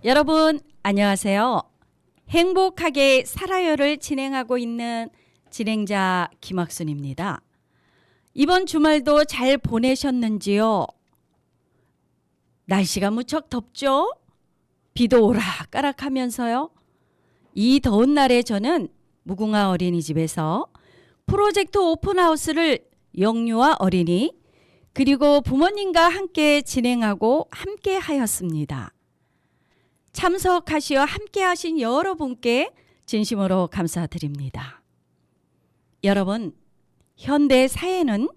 여러분 안녕하세요. 행복하게 살아요를 진행하고 있는 진행자 김학순입니다. 이번 주말도 잘 보내셨는지요? 날씨가 무척 덥죠? 비도 오락가락하면서요. 이 더운 날에 저는 무궁화 어린이집에서 프로젝트 오픈하우스를 영유아 어린이 그리고 부모님과 함께 진행하고 함께 하였습니다. 참석하시어 함께 하신 여러분께 진심으로 감사드립니다. 여러분, 현대 사회는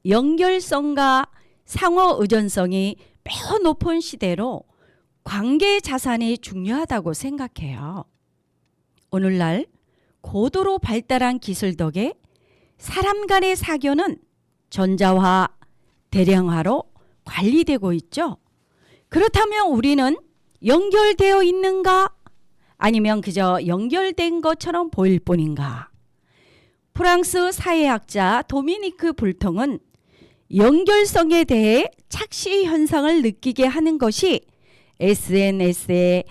연결성과 상호 의존성이 매우 높은 시대로 관계 자산이 중요하다고 생각해요. 오늘날 고도로 발달한 기술 덕에 사람 간의 사교는 전자화, 대량화로 관리되고 있죠. 그렇다면 우리는 연결되어 있는가? 아니면 그저 연결된 것처럼 보일 뿐인가? 프랑스 사회학자 도미니크 불통은 연결성에 대해 착시 현상을 느끼게 하는 것이 SNS의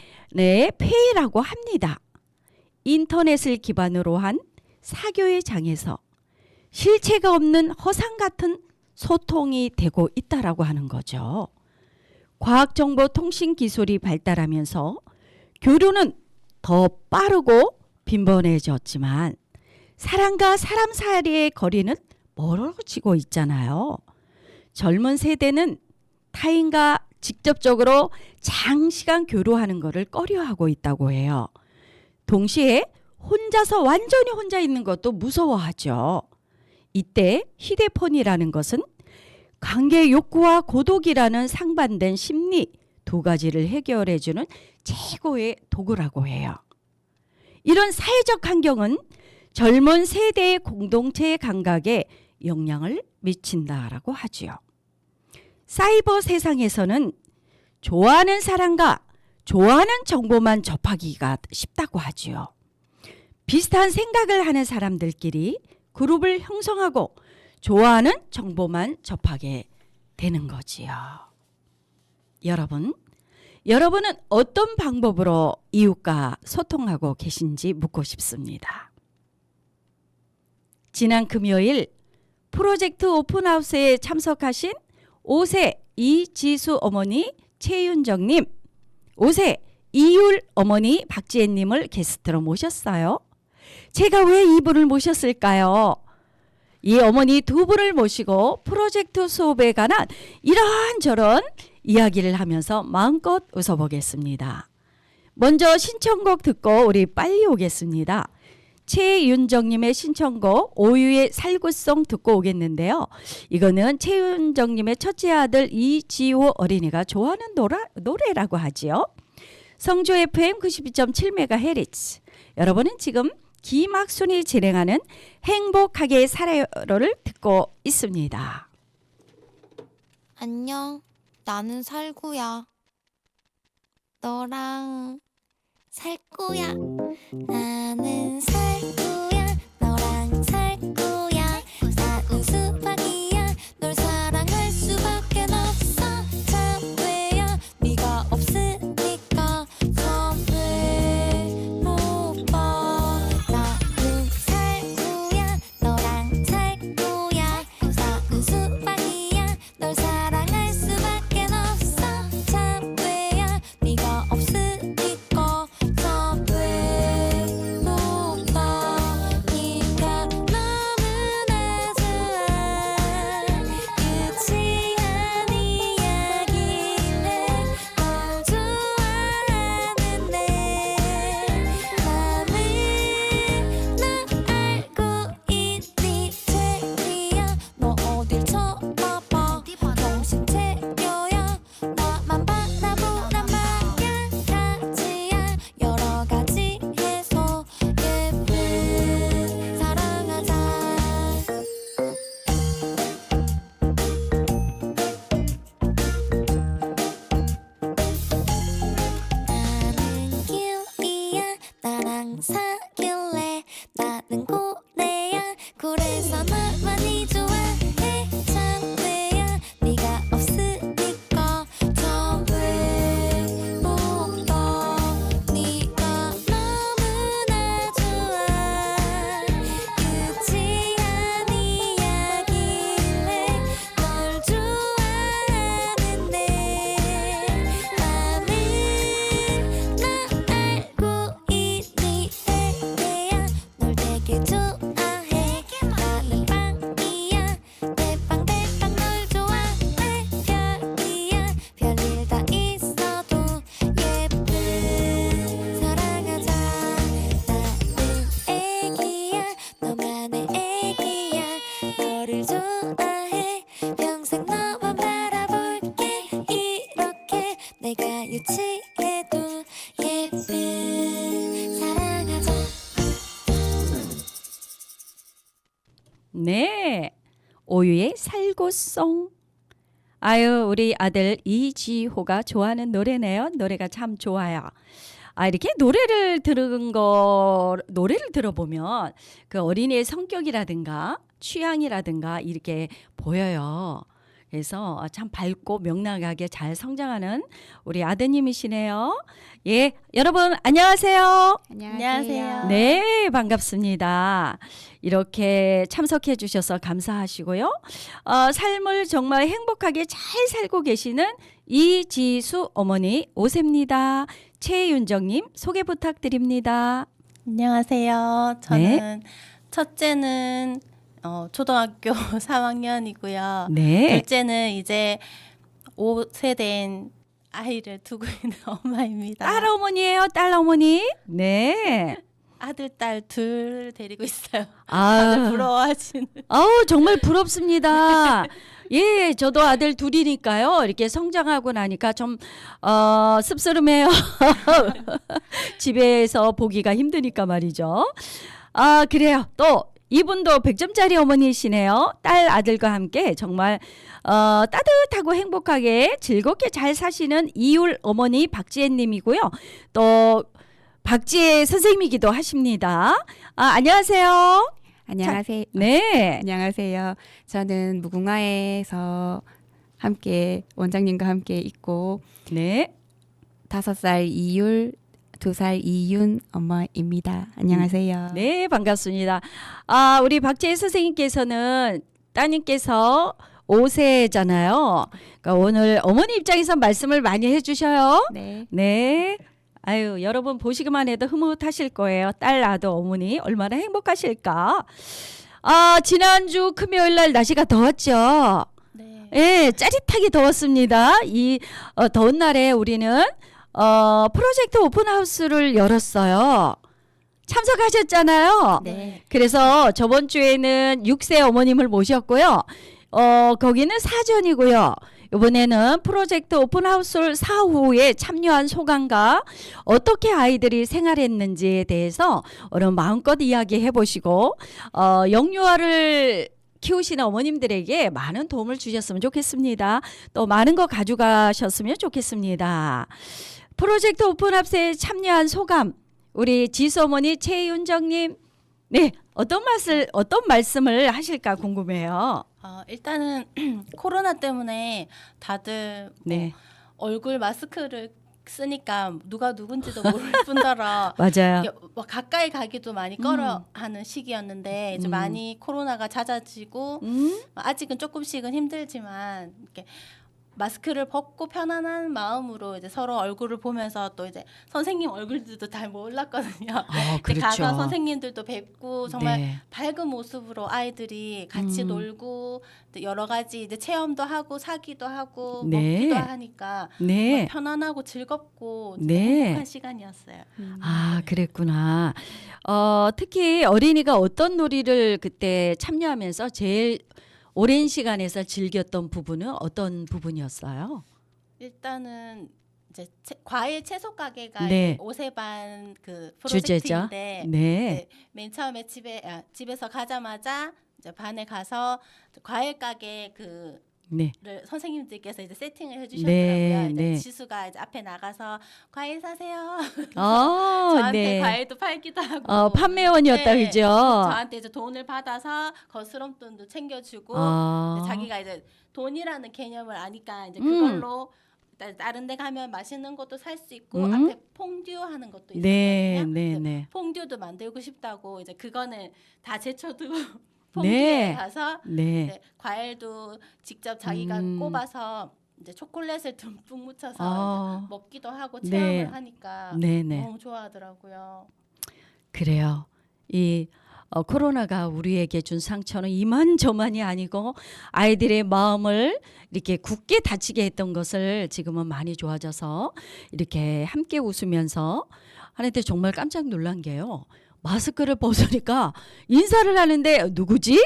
폐해라고 합니다. 인터넷을 기반으로 한 사교의 장에서 실체가 없는 허상 같은 소통이 되고 있다라고 하는 거죠. 과학정보통신기술이 발달하면서 교류는 더 빠르고 빈번해졌지만 사람과 사람 사이의 거리는 멀어지고 있잖아요. 젊은 세대는 타인과 직접적으로 장시간 교류하는 것을 꺼려하고 있다고 해요. 동시에 혼자서 완전히 혼자 있는 것도 무서워하죠. 이때 휴대폰이라는 것은 관계 욕구와 고독이라는 상반된 심리 두 가지를 해결해주는 최고의 도구라고 해요. 이런 사회적 환경은 젊은 세대의 공동체 감각에 영향을 미친다라고 하지요. 사이버 세상에서는 좋아하는 사람과 좋아하는 정보만 접하기가 쉽다고 하지요. 비슷한 생각을 하는 사람들끼리 그룹을 형성하고 좋아하는 정보만 접하게 되는 거지요. 여러분은 어떤 방법으로 이웃과 소통하고 계신지 묻고 싶습니다. 지난 금요일 프로젝트 오픈하우스에 참석하신 5세 이지수 어머니 최윤정님, 5세 이율 어머니 박지혜님을 게스트로 모셨어요. 제가 왜 이분을 모셨을까요? 이 어머니 두 분을 모시고 프로젝트 수업에 관한 이런저런 이야기를 하면서 마음껏 웃어보겠습니다. 먼저 신청곡 듣고 우리 빨리 오겠습니다. 최윤정님의 신청곡 오유의 살구송 듣고 오겠는데요. 이거는 최윤정님의 첫째 아들 이지호 어린이가 좋아하는 노래라고 하지요. 성주 FM 92.7MHz. 여러분은 지금 김학순이 진행하는 행복하게 살아요를 듣고 있습니다. 안녕, 나는 살구야. 너랑 살 거야. 나는 살구야. 너랑 살 거야. 나는 수박이야. 널 사랑할 수밖에 없어. 참외야. 네가 없으니까 더 외로워. 나는 살구야. 너랑 살 거야. 나는 수박이야. 널 사랑할 수밖에 없어. 참외야. 네가 없으니까 더 외로워. 네가 너무나 좋아. 끝이 아니야길래 널 좋아하는데 나는 널 알고 있니 최리야. 너 어딜 쳐다봐. 정신 차려야. 나만 바라보란 마찬가지야. 여러 가지 해서 예쁜 사랑하자. 나는 기우이야. 나랑 사귈래. 나는 고래야. 그래서 널 많이 좋아해. 참외야. 네가 없으니까 더 외롭다. 오유의 살구송. 아유, 우리 아들 이지호가 좋아하는 노래네요. 노래가 참 좋아요. 이렇게 노래를 들어보면 그 어린이의 성격이라든가 취향이라든가 이렇게 보여요. 그래서 참 밝고 명랑하게 잘 성장하는 우리 아드님이시네요. 예, 여러분 안녕하세요. 안녕하세요. 네, 반갑습니다. 이렇게 참석해 주셔서 감사하시고요. 삶을 정말 행복하게 잘 살고 계시는 이지수 어머니 오세입니다. 최윤정님 소개 부탁드립니다. 안녕하세요. 저는 첫째는 초등학교 3학년이고요. 네. 둘째는 이제 5세 된 아이를 두고 있는 엄마입니다. 딸 어머니예요, 딸 어머니. 네. 아들, 딸 둘 데리고 있어요. 아, 다들 부러워하시는. 아우 정말 부럽습니다. 예, 저도 아들 둘이니까요. 이렇게 성장하고 나니까 좀 씁쓸해요. 집에서 보기가 힘드니까 말이죠. 그래요. 또 이분도 100점짜리 어머니시네요. 딸 아들과 함께 정말 따뜻하고 행복하게 즐겁게 잘 사시는 이율 어머니 박지혜님이고요. 또 박지혜 선생님이기도 하십니다. 안녕하세요. 안녕하세요. 네. 안녕하세요. 저는 무궁화에서 함께 원장님과 함께 있고 네. 5살 이율, 2살 이윤 엄마입니다. 안녕하세요. 네, 반갑습니다. 우리 박재희 선생님께서는 따님께서 5세잖아요. 그러니까 오늘 어머니 입장에서 말씀을 많이 해주셔요. 네. 네. 아유, 여러분 보시기만 해도 흐뭇하실 거예요. 딸, 아들, 어머니 얼마나 행복하실까. 지난주 금요일 날 날씨가 더웠죠. 네. 예, 짜릿하게 더웠습니다. 이 더운 날에 우리는 프로젝트 오픈하우스를 열었어요. 참석하셨잖아요. 네. 그래서 저번 주에는 6세 어머님을 모셨고요. 거기는 사전이고요. 이번에는 프로젝트 오픈하우스 사후에 참여한 소감과 어떻게 아이들이 생활했는지에 대해서 오늘 마음껏 이야기해 보시고 영유아를 키우시는 어머님들에게 많은 도움을 주셨으면 좋겠습니다. 또 많은 거 가져가셨으면 좋겠습니다. 프로젝트 오픈하우스에 참여한 소감, 우리 지수 어머니 최윤정님, 네, 어떤 말씀을 하실까 궁금해요. 일단은 코로나 때문에 다들 네, 얼굴 마스크를 쓰니까 누가 누군지도 모를 뿐더러 맞아요. 이게 막 가까이 가기도 많이 꺼려하는 시기였는데 이제 많이 코로나가 잦아지고 아직은 조금씩은 힘들지만 이렇게 마스크를 벗고 편안한 마음으로 이제 서로 얼굴을 보면서 또 이제 선생님 얼굴들도 잘 몰랐거든요. 이제 그렇죠. 가서 선생님들도 뵙고 정말 네. 밝은 모습으로 아이들이 같이 놀고 또 여러 가지 이제 체험도 하고 사기도 하고 네. 먹기도 하니까 네. 정말 편안하고 즐겁고 네. 행복한 시간이었어요. 그랬구나. 특히 어린이가 어떤 놀이를 그때 참여하면서 제일 오랜 시간에서 즐겼던 부분은 어떤 부분이었어요? 일단은 이제 과일 채소 가게가 네. 오세반 그 주제죠. 프로젝트인데 네. 맨 처음에 집에서 가자마자 이제 반에 가서 과일 가게 를 네. 선생님들께서 이제 세팅을 해주셨더라고요. 네, 이제 네. 지수가 이제 앞에 나가서 과일 사세요. 어, 저한테 네. 과일도 팔기도 하고. 판매원이었다, 네. 그죠? 저한테 이제 돈을 받아서 거스름돈도 챙겨주고 이제 자기가 이제 돈이라는 개념을 아니까 이제 그걸로 다른 데 가면 맛있는 것도 살 수 있고 앞에 퐁듀 하는 것도 있었거든요. 네, 네, 그래서 네. 퐁듀도 만들고 싶다고 이제 그거는 다 제쳐두고 네. 퐁듀에 가서 네. 이제 과일도 직접 자기가 꼽아서 이제 초콜릿을 듬뿍 묻혀서 어. 이제 먹기도 하고 네. 체험을 하니까 네, 네. 너무 좋아하더라고요. 그래요. 이 코로나가 우리에게 준 상처는 이만저만이 아니고 아이들의 마음을 이렇게 굳게 다치게 했던 것을 지금은 많이 좋아져서 이렇게 함께 웃으면서 하는데 정말 깜짝 놀란 게요. 마스크를 벗으니까 인사를 하는데 누구지?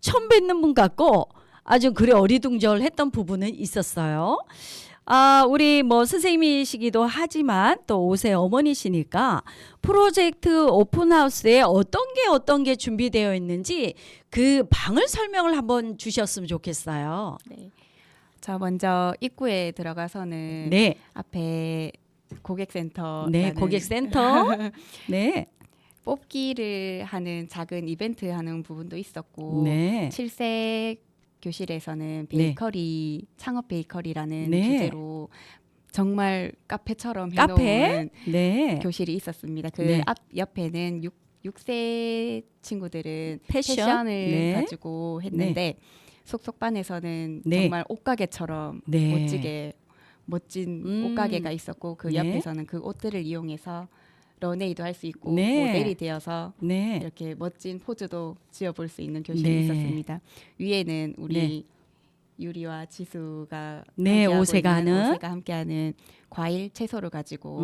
처음 뵙는 분 같고 아주 그래 어리둥절했던 부분은 있었어요. 우리 뭐 선생님이시기도 하지만 또 옷의 어머니시니까 프로젝트 오픈하우스에 어떤 게 준비되어 있는지 그 방을 설명을 한번 주셨으면 좋겠어요. 네. 저 먼저 입구에 들어가서는 네. 앞에 고객센터 네, 고객센터. 네. 뽑기를 하는 작은 이벤트 하는 부분도 있었고 네. 7세 교실에서는 베이커리 창업 베이커리라는 네. 주제로 정말 카페처럼 카페? 해놓은 네. 교실이 있었습니다. 그 네. 앞 옆에는 6세 친구들은 패션? 패션을 네. 가지고 했는데 속속반에서는 네. 정말 옷가게처럼 네. 멋지게 멋진 옷가게가 있었고 그 네. 옆에서는 그 옷들을 이용해서 런웨이도 할 수 있고 네. 모델이 되어서 네. 이렇게 멋진 포즈도 지어볼 수 있는 교실이 네. 있었습니다. 위에는 우리 네. 유리와 지수가 네, 함께하고 오세가 있는 하는. 오세가 함께하는 과일 채소를 가지고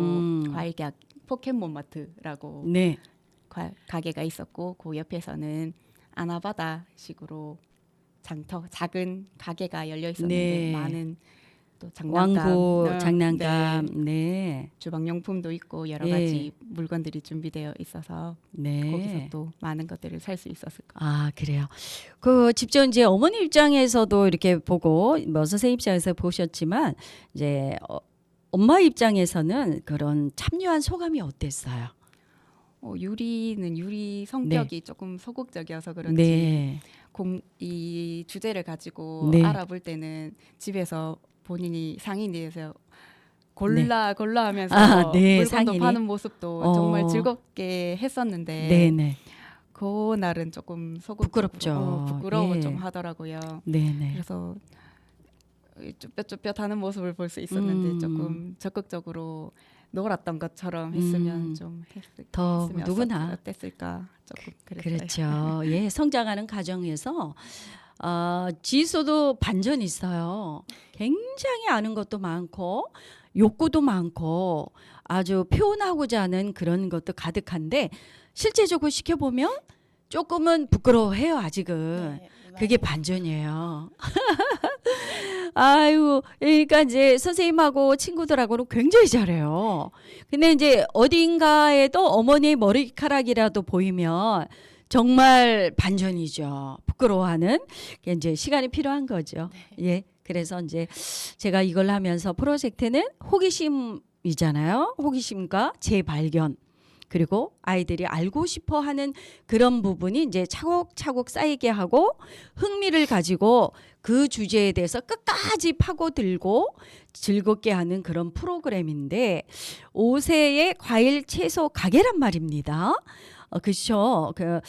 과일 약 포켓몬 마트라고 네. 가게가 있었고 그 옆에서는 아나바다식으로 작은 가게가 열려 있었는데 네. 많은 또 장난감, 왕구 네, 장난감. 네. 주방용품도 있고 여러 예. 가지 물건들이 준비되어 있어서 네. 거기서 또 많은 것들을 살 수 있었을 것 같아요. 아, 그래요. 그 직접 이제 어머니 입장에서도 이렇게 보고 뭐 선생님 입장에서 보셨지만 이제 엄마 입장에서는 그런 참여한 소감이 어땠어요? 유리는 유리 성격이 조금 소극적이어서 그런지 네. 이 주제를 가지고 네. 알아볼 때는 집에서 본인이 상인이어서 골라 하면서 네, 물건도 상인이. 파는 모습도 정말 즐겁게 했었는데 네네. 그날은 조금 부끄럽죠. 부끄러워 예. 좀 하더라고요. 네네. 그래서 쭈뼛쭈뼛하는 모습을 볼 수 있었는데 조금 적극적으로 놀았던 것처럼 했으면 좀 더 했으면 누구나. 어땠을까 조금 그랬어요. 그렇죠. 예, 성장하는 과정에서 지수도 반전이 있어요. 굉장히 아는 것도 많고 욕구도 많고 아주 표현하고자 하는 그런 것도 가득한데 실제적으로 시켜보면 조금은 부끄러워해요 아직은. 네, 그게 반전이에요. 아유, 그러니까 이제 선생님하고 친구들하고는 굉장히 잘해요. 근데 이제 어딘가에도 어머니의 머리카락이라도 보이면 정말 반전이죠. 부끄러워하는 게 이제 시간이 필요한 거죠. 예. 그래서 이제 제가 이걸 하면서 프로젝트는 호기심이잖아요. 호기심과 재발견. 그리고 아이들이 알고 싶어 하는 그런 부분이 이제 차곡차곡 쌓이게 하고 흥미를 가지고 그 주제에 대해서 끝까지 파고들고 즐겁게 하는 그런 프로그램인데 5세의 과일 채소 가게란 말입니다. 그렇죠. 그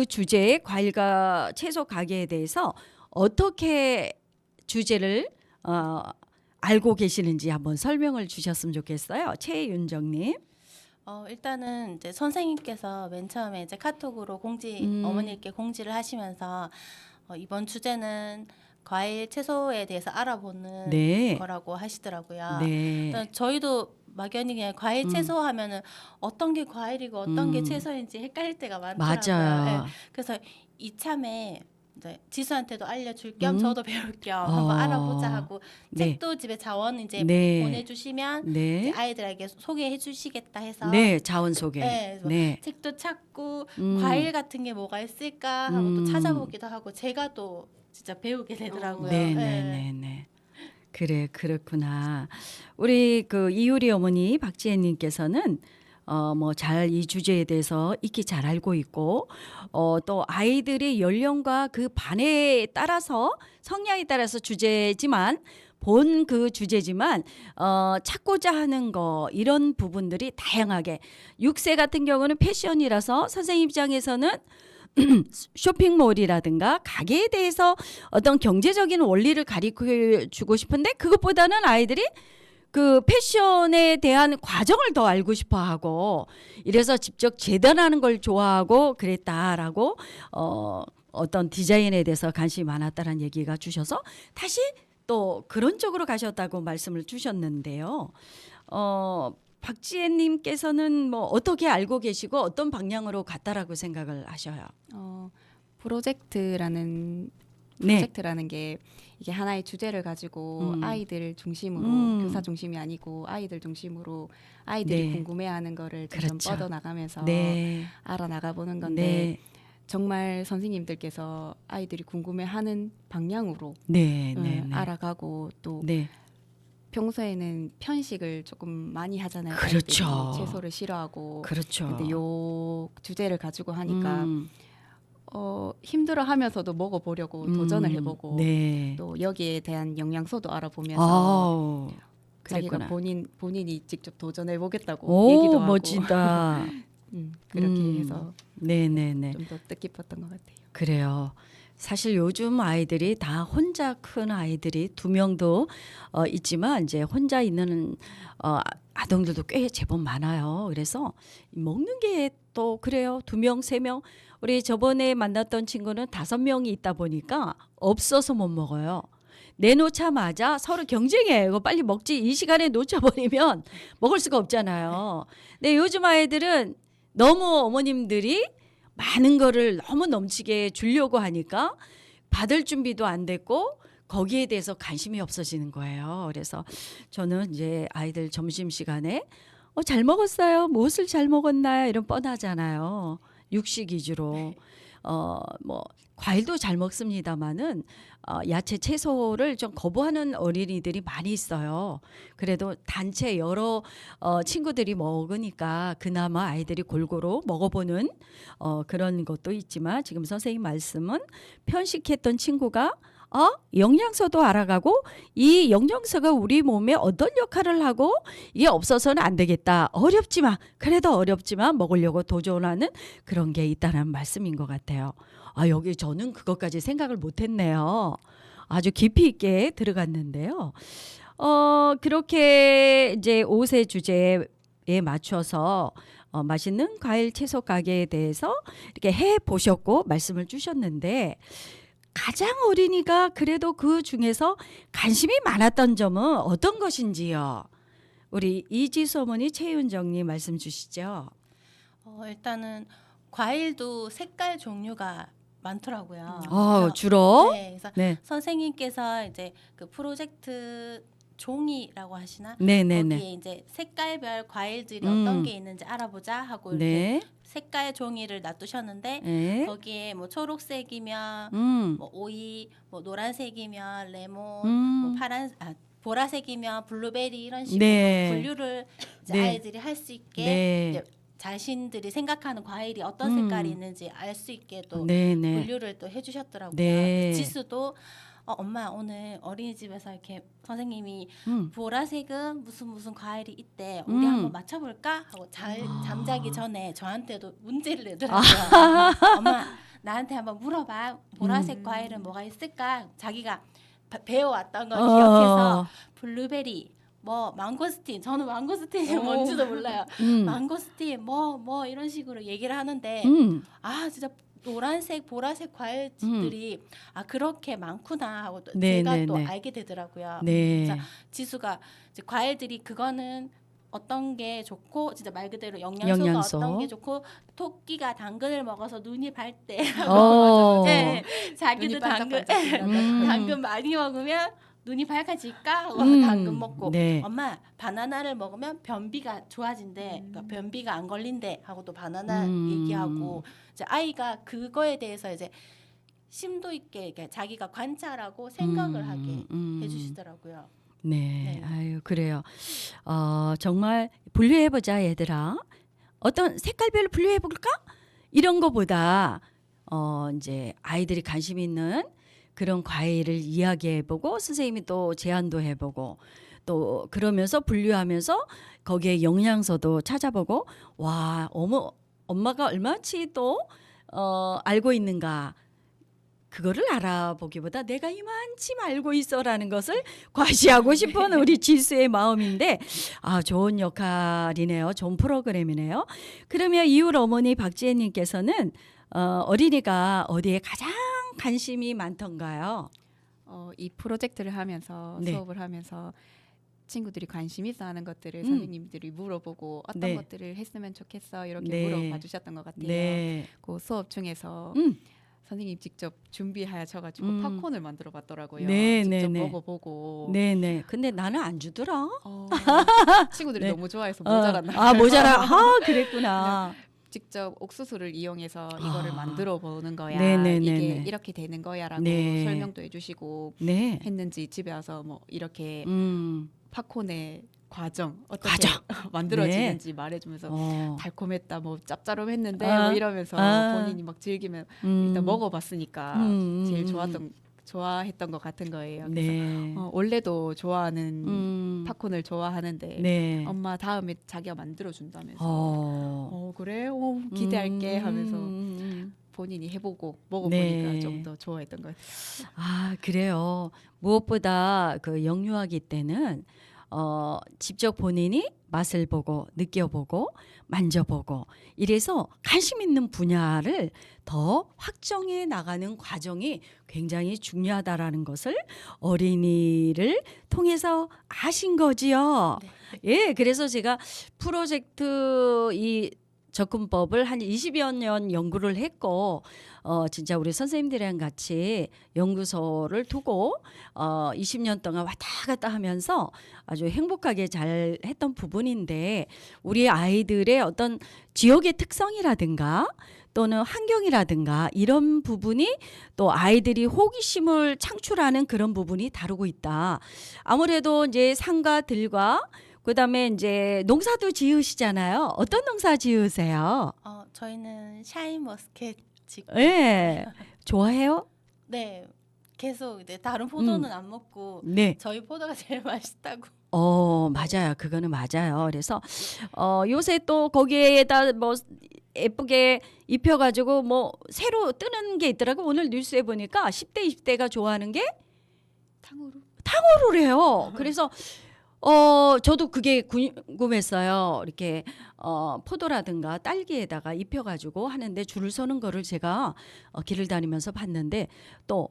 주제의 과일과 채소 가게에 대해서 어떻게 주제를 알고 계시는지 한번 설명을 주셨으면 좋겠어요. 최윤정님. 일단은 이제 선생님께서 맨 처음에 이제 카톡으로 어머니께 공지를 하시면서 이번 주제는 과일 채소에 대해서 알아보는 네. 거라고 하시더라고요. 네. 일단 저희도 막연히 그냥 과일 채소 하면은 어떤 게 과일이고 어떤 게 채소인지 헷갈릴 때가 많더라고요. 맞아요. 네. 그래서 이참에 이제 지수한테도 알려줄 겸 저도 배울 겸 한번 알아보자 하고 네. 책도 집에 자원 이제 네. 보내주시면 네. 이제 아이들에게 소개해 주시겠다 해서 네, 자원 소개. 네, 그래서 네. 책도 찾고 과일 같은 게 뭐가 있을까 하고 또 찾아보기도 하고 제가 또 진짜 배우게 되더라고요. 네, 네, 네, 네. 그래, 그렇구나. 우리 그 이유리 어머니 박지혜님께서는 뭐 잘 이 주제에 대해서 익히 잘 알고 있고 또 아이들의 연령과 그 반에 따라서 성향에 따라서 주제지만 본 그 주제지만 찾고자 하는 거 이런 부분들이 다양하게 6세 같은 경우는 패션이라서 선생님 입장에서는 쇼핑몰이라든가 가게에 대해서 어떤 경제적인 원리를 가르쳐 주고 싶은데 그것보다는 아이들이 그 패션에 대한 과정을 더 알고 싶어 하고 이래서 직접 재단하는 걸 좋아하고 그랬다라고 어떤 디자인에 대해서 관심이 많았다는 얘기가 주셔서 다시 또 그런 쪽으로 가셨다고 말씀을 주셨는데요. 박지혜님께서는 뭐 어떻게 알고 계시고 어떤 방향으로 갔다라고 생각을 하셔요? 프로젝트라는 네. 프로젝트라는 게 이게 하나의 주제를 가지고 아이들 중심으로 교사 중심이 아니고 아이들 중심으로 아이들이 네. 궁금해하는 거를 점점 그렇죠. 뻗어나가면서 네. 알아나가보는 건데 네. 정말 선생님들께서 아이들이 궁금해하는 방향으로 네. 네. 네. 알아가고 또 네. 평소에는 편식을 조금 많이 하잖아요. 그렇죠. 아이들이 채소를 싫어하고. 그렇죠. 근데 요 주제를 가지고 하니까 음. 힘들어하면서도 먹어보려고 도전을 해보고 네. 또 여기에 대한 영양소도 알아보면서 아우, 자기가 그랬구나. 본인이 직접 도전해보겠다고 오, 얘기도 하고 멋지다. 그렇게 해서 네네네. 좀 더 뜻깊었던 것 같아요. 그래요. 사실 요즘 아이들이 다 혼자 큰 아이들이 2명도 있지만 이제 혼자 있는 아동들도 꽤 제법 많아요. 그래서 먹는 게 또 그래요. 2명, 3명. 우리 저번에 만났던 친구는 5명이 있다 보니까 없어서 못 먹어요. 내놓자마자 서로 경쟁해. 이거 빨리 먹지. 이 시간에 놓쳐버리면 먹을 수가 없잖아요. 근데 요즘 아이들은 너무 어머님들이 많은 거를 너무 넘치게 주려고 하니까 받을 준비도 안 됐고 거기에 대해서 관심이 없어지는 거예요. 그래서 저는 이제 아이들 점심시간에 잘 먹었어요. 무엇을 잘 먹었나요? 이런 뻔하잖아요. 육식 위주로. 뭐 과일도 잘 먹습니다마는 야채 채소를 좀 거부하는 어린이들이 많이 있어요. 그래도 단체 여러 친구들이 먹으니까 그나마 아이들이 골고루 먹어보는 그런 것도 있지만 지금 선생님 말씀은 편식했던 친구가 영양소도 알아가고 이 영양소가 우리 몸에 어떤 역할을 하고 이게 없어서는 안 되겠다. 그래도 어렵지만 먹으려고 도전하는 그런 게 있다는 말씀인 것 같아요. 여기 저는 그것까지 생각을 못했네요. 아주 깊이 있게 들어갔는데요. 그렇게 이제 5세 주제에 맞춰서 맛있는 과일 채소 가게에 대해서 이렇게 해 보셨고 말씀을 주셨는데 가장 어린이가 그래도 그 중에서 관심이 많았던 점은 어떤 것인지요? 우리 이지수 어머니 최윤정님 말씀 주시죠. 일단은 과일도 색깔 종류가 많더라고요. 주로 네, 그래서 네. 선생님께서 이제 그 프로젝트 종이라고 하시나? 네네네. 거기에 이제 색깔별 과일들이 음. 어떤 게 있는지 알아보자 하고 이렇게 네. 색깔 종이를 놔두셨는데 네. 거기에 뭐 초록색이면 뭐 오이, 뭐 노란색이면 레몬, 뭐 보라색이면 블루베리 이런 식으로 네. 분류를 이제 네. 아이들이 할 수 있게 네. 이제 자신들이 생각하는 과일이 어떤 색깔이 있는지 알 수 있게 또 네네. 분류를 또 해주셨더라고요. 네. 지수도 엄마 오늘 어린이집에서 이렇게 선생님이 보라색은 무슨 과일이 있대. 우리 한번 맞춰볼까? 하고 잠자기 전에 저한테도 문제를 내더라고요. 엄마 나한테 한번 물어봐. 보라색 과일은 뭐가 있을까? 자기가 배워왔던 거 기억해서 블루베리 뭐 망고스틴 저는 망고스틴이 뭔지도 몰라요. 망고스틴 뭐 이런 식으로 얘기를 하는데 진짜 노란색, 보라색 과일들이 그렇게 많구나 하고 또 네, 제가 네, 또 네. 알게 되더라고요. 네. 그래서 지수가 이제 과일들이 그거는 어떤 게 좋고 진짜 말 그대로 영양소가 영양소. 어떤 게 좋고 토끼가 당근을 먹어서 눈이 밝대. 어. 네, 자기도 눈이 당근 반짝반짝 당근 많이 먹으면 눈이 밝아질까 하고 당근 먹고 네. 엄마 바나나를 먹으면 변비가 좋아진대. 그러니까 변비가 안 걸린대 하고 또 바나나 얘기하고 이제 아이가 그거에 대해서 이제 심도 있게 그러니까 자기가 관찰하고 생각을 하게 해주시더라고요. 네. 네. 아유, 그래요. 정말 분류해보자, 얘들아. 어떤 색깔별로 분류해볼까? 이런 거보다, 이제 아이들이 관심 있는 그런 과일을 이야기해보고, 선생님이 또 제안도 해보고, 또 그러면서 분류하면서 거기에 영양소도 찾아보고, 와, 엄마가 얼마치 또, 알고 있는가. 그거를 알아보기보다 내가 이만큼 알고 있어라는 것을 과시하고 싶은 우리 지수의 마음인데 좋은 역할이네요. 좋은 프로그램이네요. 그러면 이웃 어머니 박지혜님께서는 어린이가 어디에 가장 관심이 많던가요? 이 프로젝트를 하면서 네. 수업을 하면서 친구들이 관심 있어 하는 것들을 음. 선생님들이 물어보고 어떤 네. 것들을 했으면 좋겠어 이렇게 네. 물어봐 주셨던 것 같아요. 네. 그 수업 중에서 선생님 직접 준비하셔가지고 팝콘을 만들어 봤더라고요. 네, 직접 네, 네. 먹어보고. 네네. 근데 나는 안 주더라. 친구들이 네. 너무 좋아해서 모자랐나. 아 모자라. 아 그랬구나. 직접 옥수수를 이용해서 이거를 만들어 보는 거야. 네네네네. 이게 이렇게 되는 거야라고 네. 설명도 해주시고 네. 했는지 집에 와서 뭐 이렇게 음. 팝콘의 과정 어떻게 과정. 만들어지는지 말해주면서 어. 달콤했다, 뭐 짭짤했는데 아. 뭐 이러면서 아. 본인이 막 즐기면 음. 일단 먹어봤으니까 제일 좋아했던 것 같은 거예요. 그래서 네. 원래도 좋아하는 팝콘을 좋아하는데 네. 엄마 다음에 자기가 만들어 준다면서 그래? 기대할게 하면서 본인이 해보고 먹어보니까 네. 좀 더 좋아했던 것 같아요. 아 그래요. 무엇보다 그 영유아기 때는 직접 본인이 맛을 보고 느껴보고 만져보고 이래서 관심 있는 분야를 더 확정해 나가는 과정이 굉장히 중요하다라는 것을 어린이를 통해서 아신 거지요. 네. 예, 그래서 제가 프로젝트 이 접근법을 한 20여 년 연구를 했고 진짜 우리 선생님들이랑 같이 연구소를 두고 20년 동안 왔다 갔다 하면서 아주 행복하게 잘 했던 부분인데 우리 아이들의 어떤 지역의 특성이라든가 또는 환경이라든가 이런 부분이 또 아이들이 호기심을 창출하는 그런 부분이 다루고 있다. 아무래도 이제 산과 들과 그다음에 이제 농사도 지으시잖아요. 어떤 농사 지으세요? 저희는 샤인머스켓 지금 예. 좋아해요? 네 계속 이제 다른 포도는 안 먹고 네. 저희 포도가 제일 맛있다고. 맞아요. 그거는 맞아요. 그래서 요새 또 거기에다 뭐 예쁘게 입혀가지고 뭐 새로 뜨는 게 있더라고. 오늘 뉴스에 보니까 10대, 20대가 좋아하는 게 탕후루래요. 그래서 저도 그게 궁금했어요. 이렇게 포도라든가 딸기에다가 입혀가지고 하는데 줄을 서는 거를 제가 길을 다니면서 봤는데 또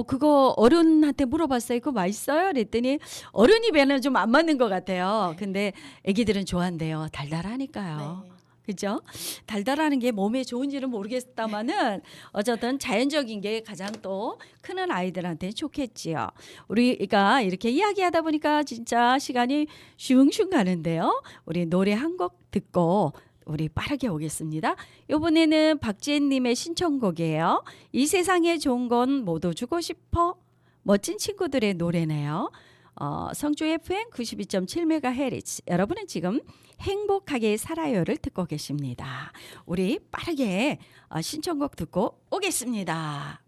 그거 어른한테 물어봤어요. 그거 맛있어요? 그랬더니 어른 입에는 좀 안 맞는 것 같아요. 근데 애기들은 좋아한대요. 달달하니까요. 네. 그죠? 달달하는 게 몸에 좋은지는 모르겠다마는 어쨌든 자연적인 게 가장 또 크는 아이들한테 좋겠지요. 우리가 이렇게 이야기하다 보니까 진짜 시간이 슝슝 가는데요. 우리 노래 한 곡 듣고 우리 빠르게 오겠습니다. 이번에는 박지혜님의 신청곡이에요. 이 세상에 좋은 건 모두 주고 싶어. 멋진 친구들의 노래네요. 성주 FM 92.7MHz 여러분은 지금 행복하게 살아요를 듣고 계십니다. 우리 빠르게 신청곡 듣고 오겠습니다.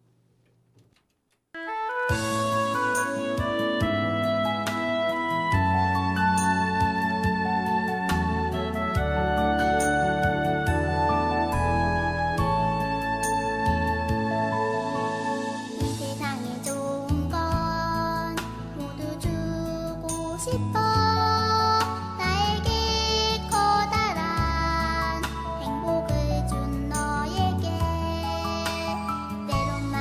이 세상에 좋은 건 모두 주고 싶어 나에게 커다란 행복을 준 너에게 때론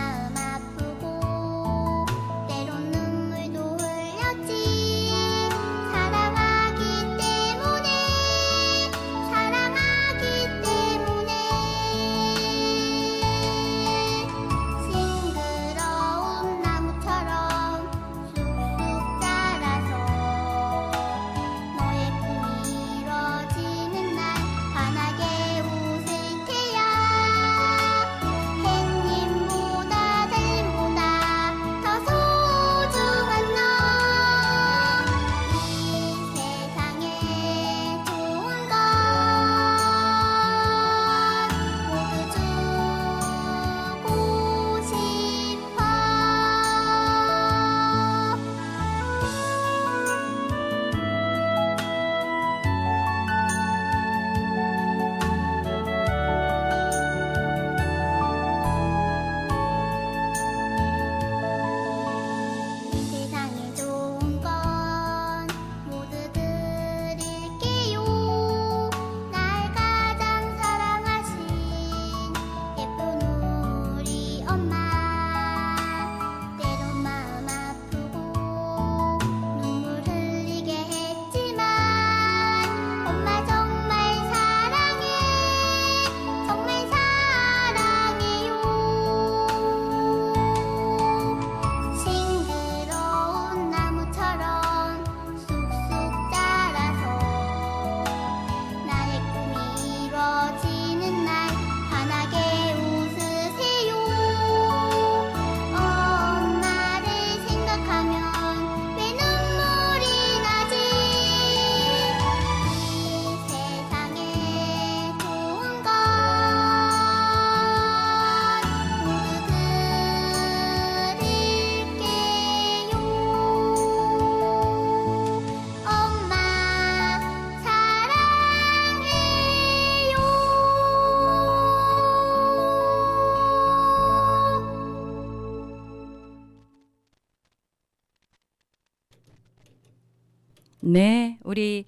네, 우리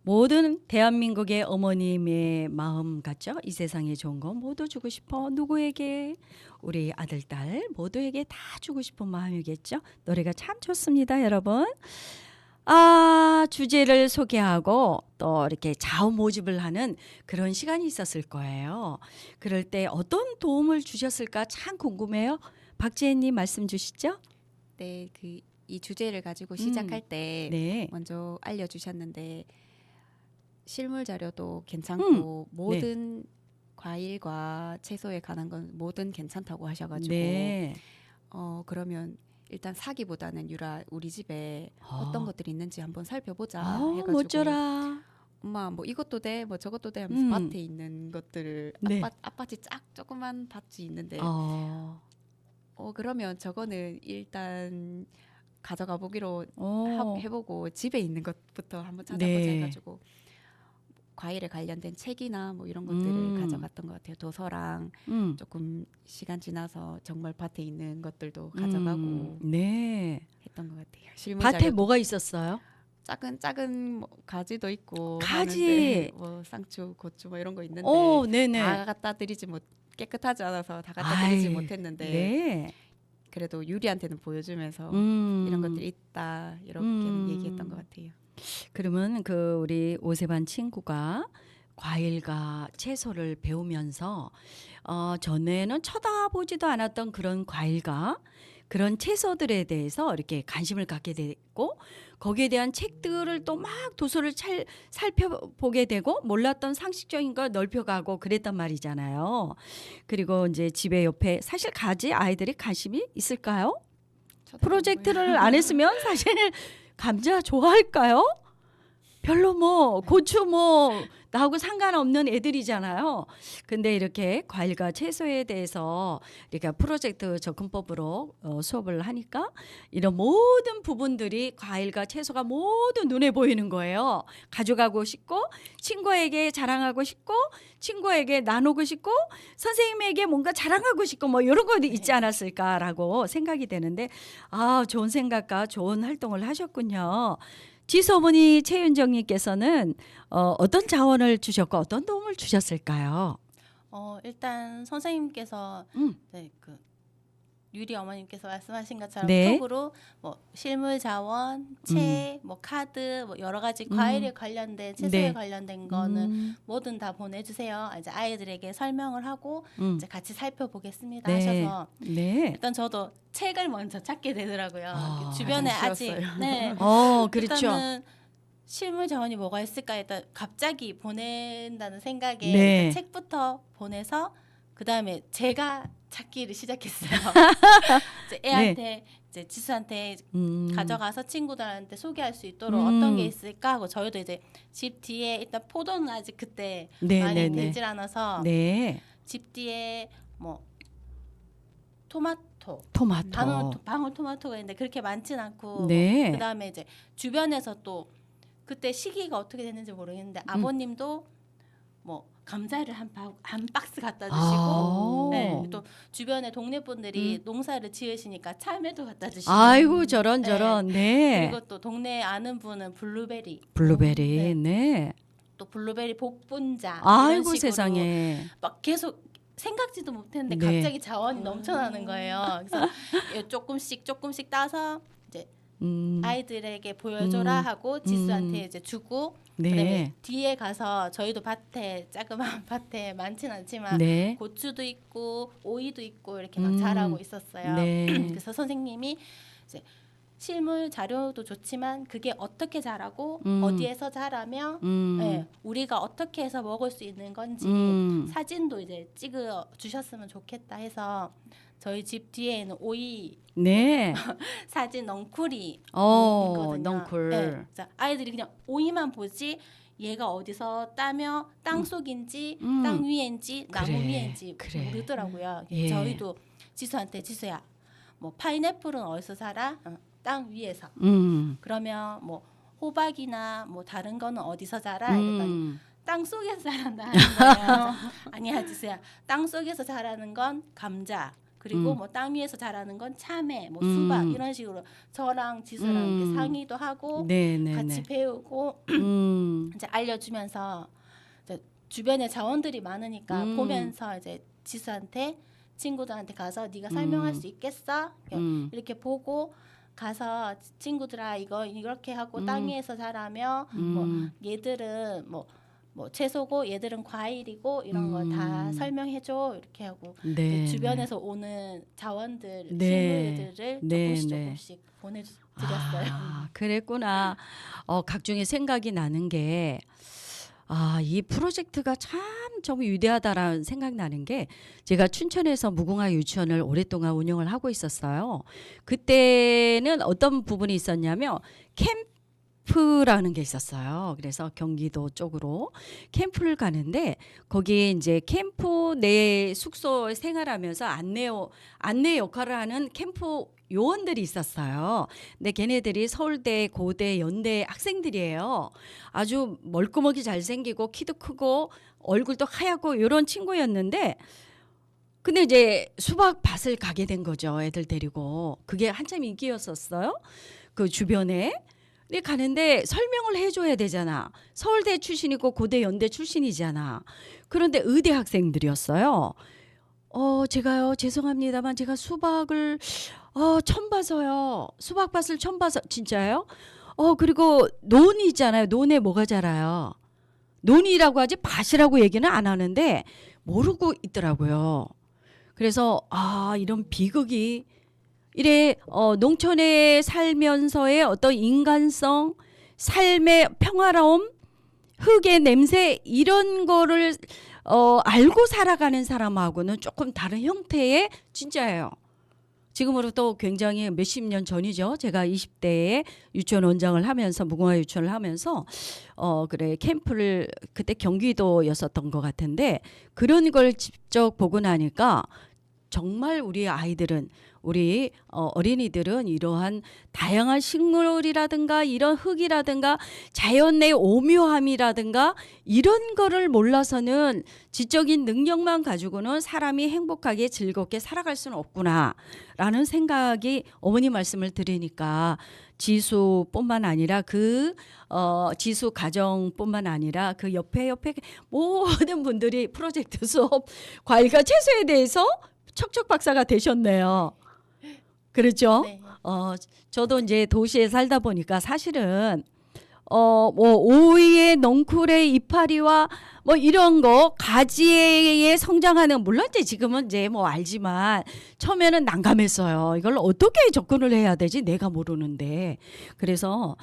모든 대한민국의 어머님의 마음 같죠? 이 세상에 좋은 거 모두 주고 싶어. 누구에게? 우리 아들, 딸 모두에게 다 주고 싶은 마음이겠죠? 노래가 참 좋습니다, 여러분. 주제를 소개하고 또 이렇게 자원 모집을 하는 그런 시간이 있었을 거예요. 그럴 때 어떤 도움을 주셨을까 참 궁금해요. 박지혜님 말씀 주시죠. 네, 이 주제를 가지고 시작할 때 네. 먼저 알려주셨는데 실물 자료도 괜찮고 모든 과일과 채소에 관한 건 뭐든 괜찮다고 하셔가지고 네. 그러면 일단 사기보다는 유라 우리 집에 어떤 것들이 있는지 한번 살펴보자 해가지고 멋져라. 엄마 뭐 이것도 돼 뭐 저것도 돼 하면서 밭에 있는 것들을 네. 앞밭이 쫙 조그만 밭이 있는데 그러면 저거는 일단 가져가 보기로 해보고 집에 있는 것부터 한번 찾아보자 네. 해가지고 과일에 관련된 책이나 뭐 이런 것들을 가져갔던 것 같아요. 도서랑 조금 시간 지나서 정말 밭에 있는 것들도 가져가고 네. 했던 것 같아요. 실물 밭에 자료도 뭐가 있었어요? 작은 뭐 가지도 있고 가지. 하는데 뭐 상추, 고추 뭐 이런 거 있는데 네네. 다 갖다 드리지 못 깨끗하지 않아서 다 갖다 드리지 아이, 못했는데 네. 그래도 유리한테는 보여주면서 이런 것들이 있다 이렇게는 얘기했던 것 같아요. 그러면 그 우리 오세반 친구가 과일과 채소를 배우면서 전에는 쳐다보지도 않았던 그런 과일과 그런 채소들에 대해서 이렇게 관심을 갖게 됐고 거기에 대한 책들을 또 막 도서를 살펴보게 되고 몰랐던 상식적인 걸 넓혀가고 그랬단 말이잖아요. 그리고 이제 집에 옆에 사실 가지 아이들이 관심이 있을까요? 프로젝트를 안 했으면 사실 감자 좋아할까요? 별로 뭐 고추 뭐 나하고 상관없는 애들이잖아요. 근데 이렇게 과일과 채소에 대해서 이렇게 프로젝트 접근법으로 수업을 하니까 이런 모든 부분들이 과일과 채소가 모두 눈에 보이는 거예요. 가져가고 싶고 친구에게 자랑하고 싶고 친구에게 나누고 싶고 선생님에게 뭔가 자랑하고 싶고 뭐 이런 거 있지 않았을까라고 생각이 되는데 좋은 생각과 좋은 활동을 하셨군요. 지소문이 최윤정님께서는 어떤 자원을 주셨고 어떤 도움을 주셨을까요? 일단 선생님께서 네, 그 유리 어머님께서 말씀하신 것처럼 네. 톡으로 뭐 실물 자원, 책, 뭐 카드, 뭐 여러 가지 과일에 관련된 채소에 네. 관련된 거는 뭐든 다 보내주세요. 이제 아이들에게 설명을 하고 이제 같이 살펴보겠습니다 네. 하셔서 네. 일단 저도 책을 먼저 찾게 되더라고요. 아, 주변에 좀 아직 쉬웠어요. 네. 그렇죠. 일단은 실물 자원이 뭐가 있을까 일단 갑자기 보낸다는 생각에 네. 일단 책부터 보내서 그 다음에 제가 찾기를 시작했어요. 이제 애한테 이제 지수한테 가져가서 친구들한테 소개할 수 있도록 어떤 게 있을까 하고 저희도 이제 집 뒤에 일단 포도는 아직 그때 네, 많이 네, 네. 되질 않아서 네. 집 뒤에 뭐 토마토 방울토마토가 있는데 그렇게 많진 않고 네. 그다음에 이제 주변에서 또 그때 시기가 어떻게 됐는지 모르겠는데 아버님도 뭐 감자를 한 박스 갖다 주시고 네, 또 주변에 동네 분들이 농사를 지으시니까 참외도 갖다 주시고 아이고 저런 네. 그리고 또 동네에 아는 분은 블루베리 블루베리 네. 또 블루베리 복분자 이런 아이고 식으로 세상에. 막 계속 생각지도 못했는데 네. 갑자기 자원이 넘쳐나는 거예요. 그래서 조금씩 따서 이제 아이들에게 보여줘라 하고 지수한테 이제 주고 네. 그다음에 뒤에 가서 저희도 밭에 자그마한 밭에 많진 않지만 네. 고추도 있고 오이도 있고 이렇게 막 자라고 있었어요. 네. 그래서 선생님이 이제 실물 자료도 좋지만 그게 어떻게 자라고 어디에서 자라며 네, 우리가 어떻게 해서 먹을 수 있는 건지 사진도 이제 찍어 주셨으면 좋겠다 해서 저희 집 뒤에 있는 오이 네. 사진 넝쿨이 있거든요. 넝쿨. 네, 그래서 아이들이 그냥 오이만 보지 얘가 어디서 따며 땅 속인지 땅 위인지 나무 그래, 위인지 그래. 모르더라고요. 예. 저희도 지수한테 지수야 뭐 파인애플은 어디서 살아? 땅 위에서. 그러면 뭐 호박이나 뭐 다른 거는 어디서 자라? 이랬더니 땅 속에서 자란다 하는 거예요. 아니야 지수야 땅 속에서 자라는 건 감자 그리고 뭐 땅 위에서 자라는 건 참외, 뭐 수박 이런 식으로 저랑 지수랑 이렇게 상의도 하고 같이 배우고 이제 알려주면서 이제 주변에 자원들이 많으니까 보면서 이제 지수한테 친구들한테 가서 네가 설명할 수 있겠어? 이렇게 보고 가서 친구들아 이거 이렇게 하고 땅 위에서 자라며 뭐 얘들은 뭐 채소고 얘들은 과일이고 이런 거 다 설명해줘 이렇게 하고 이제 주변에서 오는 자원들 친구들을 조금씩 보내드렸어요. 아, 그랬구나. 각종의 생각이 나는 게 이 프로젝트가 참 정말 위대하다라는 생각 나는 게 제가 춘천에서 무궁화 유치원을 오랫동안 운영을 하고 있었어요. 그때는 어떤 부분이 있었냐면 캠프라는 게 있었어요. 그래서 경기도 쪽으로 캠프를 가는데 거기에 이제 캠프 내 숙소에 생활하면서 안내 역할을 하는 캠프 요원들이 있었어요. 근데 걔네들이 서울대, 고대, 연대 학생들이에요. 아주 멀끔하게 잘생기고 키도 크고 얼굴도 하얗고 이런 친구였는데 근데 이제 수박밭을 가게 된 거죠. 애들 데리고. 그게 한참 인기였었어요. 그 주변에. 근데 가는데 설명을 해줘야 되잖아. 서울대 출신이고 고대, 연대 출신이잖아. 그런데 의대 학생들이었어요. 제가요, 죄송합니다만 제가 수박을 처음 봐서요. 수박밭을 처음 봐서 진짜요? 그리고 논이 있잖아요. 논에 뭐가 자라요? 논이라고 하지 밭이라고 얘기는 안 하는데 모르고 있더라고요. 그래서 이런 비극이 이래 농촌에 살면서의 어떤 인간성, 삶의 평화로움, 흙의 냄새 이런 거를 알고 살아가는 사람하고는 조금 다른 형태의 진짜예요. 지금으로부터 굉장히 몇십 년 전이죠. 제가 20대에 유치원 원장을 하면서 무궁화 유치원을 하면서 캠프를 그때 경기도였었던 것 같은데 그런 걸 직접 보고 나니까 정말 우리 아이들은 우리 어린이들은 이러한 다양한 식물이라든가 이런 흙이라든가 자연의 오묘함이라든가 이런 거를 몰라서는 지적인 능력만 가지고는 사람이 행복하게 즐겁게 살아갈 수는 없구나라는 생각이 어머니 말씀을 들으니까 지수뿐만 아니라 지수 가정뿐만 아니라 그 옆에 모든 분들이 프로젝트 수업 과일과 채소에 대해서 척척 박사가 되셨네요. 그렇죠? 네. 저도 이제 도시에 살다 보니까 사실은 뭐 오이의 넝쿨의 이파리와 뭐 이런 거 가지에 성장하는 물론 이제 지금은 이제 뭐 알지만 처음에는 난감했어요. 이걸 어떻게 접근을 해야 되지? 내가 모르는데. 그래서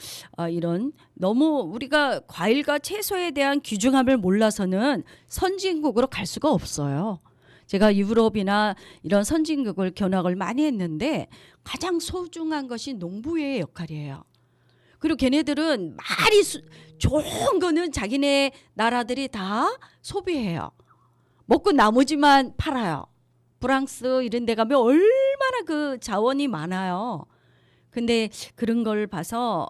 이런 너무 우리가 과일과 채소에 대한 귀중함을 몰라서는 선진국으로 갈 수가 없어요. 제가 유럽이나 이런 선진국을 견학을 많이 했는데 가장 소중한 것이 농부의 역할이에요. 그리고 걔네들은 말이 좋은 거는 자기네 나라들이 다 소비해요. 먹고 나머지만 팔아요. 프랑스 이런 데 가면 얼마나 그 자원이 많아요. 근데 그런 걸 봐서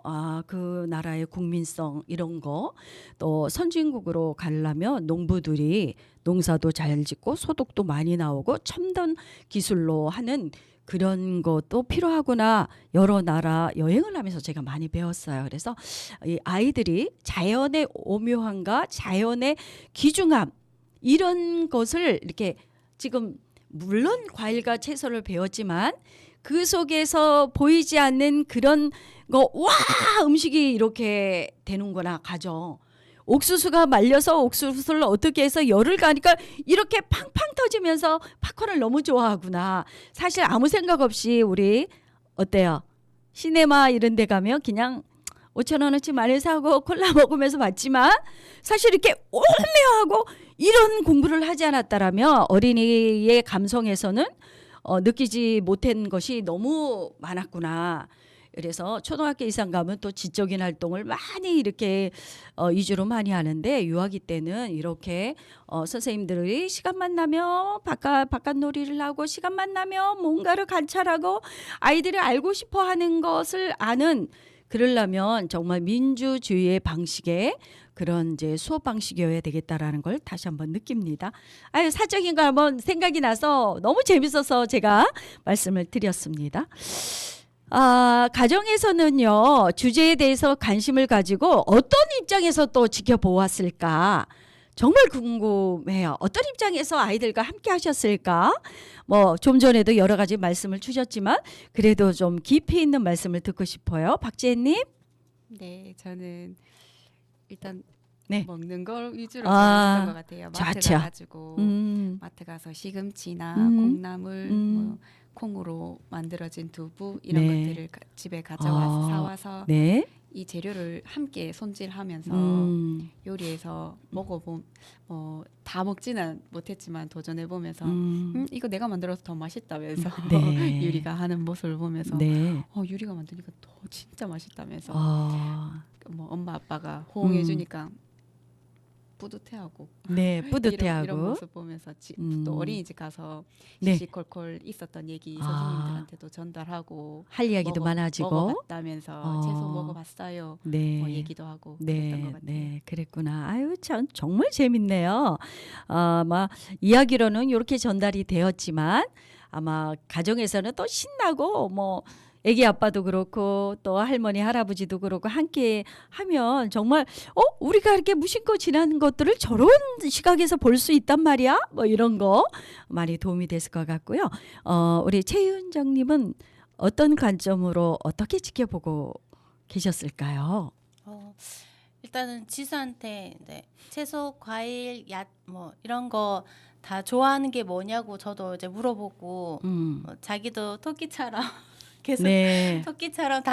그 나라의 국민성 이런 거 또 선진국으로 가려면 농부들이 농사도 잘 짓고 소득도 많이 나오고 첨단 기술로 하는 그런 것도 필요하구나. 여러 나라 여행을 하면서 제가 많이 배웠어요. 그래서 이 아이들이 자연의 오묘함과 자연의 귀중함 이런 것을 이렇게 지금 물론 과일과 채소를 배웠지만 그 속에서 보이지 않는 그런 거, 와! 음식이 이렇게 되는구나, 가정. 옥수수가 말려서 옥수수를 어떻게 해서 열을 가니까 이렇게 팡팡 터지면서 팝콘을 너무 좋아하구나. 사실 아무 생각 없이 우리, 어때요? 시네마 이런 데 가면 그냥 5,000원어치 많이 사고 콜라 먹으면서 봤지만 사실 이렇게 오묘하고 이런 공부를 하지 않았다라면 어린이의 감성에서는 느끼지 못한 것이 너무 많았구나. 그래서 초등학교 이상 가면 또 지적인 활동을 많이 이렇게 위주로 많이 하는데 유아기 때는 이렇게 선생님들이 시간만 나면 바깥 놀이를 하고 시간만 나면 뭔가를 관찰하고 아이들이 알고 싶어 하는 것을 아는 그러려면 정말 민주주의의 방식의 그런 이제 수업 방식이어야 되겠다라는 걸 다시 한번 느낍니다. 아유, 사적인 거 한번 생각이 나서 너무 재밌어서 제가 말씀을 드렸습니다. 가정에서는요, 주제에 대해서 관심을 가지고 어떤 입장에서 또 지켜보았을까? 정말 궁금해요. 어떤 입장에서 아이들과 함께 하셨을까? 뭐 좀 전에도 여러 가지 말씀을 주셨지만 그래도 좀 깊이 있는 말씀을 듣고 싶어요. 박지혜님. 네, 저는 일단 네. 먹는 걸 위주로 아, 했던 것 같아요. 마트 좋죠. 가가지고 마트 가서 시금치나 콩나물, 뭐 콩으로 만들어진 두부 이런 네. 것들을 집에 가져와서 사와서 네. 이 재료를 함께 손질하면서 요리해서 먹어봄 다 먹지는 못했지만 도전해보면서 이거 내가 만들어서 더 맛있다면서 네. 유리가 하는 모습을 보면서 네. 유리가 만드니까 더 진짜 맛있다면서 뭐 엄마 아빠가 호응해주니까 뿌듯해하고 네, 이런 뿌듯해하고. 모습 보면서 또 어린이집 가서 네. 시시콜콜 있었던 얘기 선생님들한테도 전달하고 할 이야기도 많아지고. 먹어봤다면서 채소 먹어봤어요. 네. 뭐 얘기도 하고 그랬던 것 네, 같아요. 네, 그랬구나. 아유, 참 정말 재밌네요. 아마 이야기로는 이렇게 전달이 되었지만 아마 가정에서는 또 신나고 뭐 애기 아빠도 그렇고 또 할머니 할아버지도 그렇고 함께 하면 정말 우리가 이렇게 무심코 지나는 것들을 저런 시각에서 볼 수 있단 말이야. 뭐 이런 거 많이 도움이 됐을 것 같고요. 우리 최윤정님은 어떤 관점으로 어떻게 지켜보고 계셨을까요? 일단은 지수한테 이제 채소, 과일, 뭐 이런 거 다 좋아하는 게 뭐냐고 저도 이제 물어보고 자기도 토끼처럼 계속 네. 토끼처럼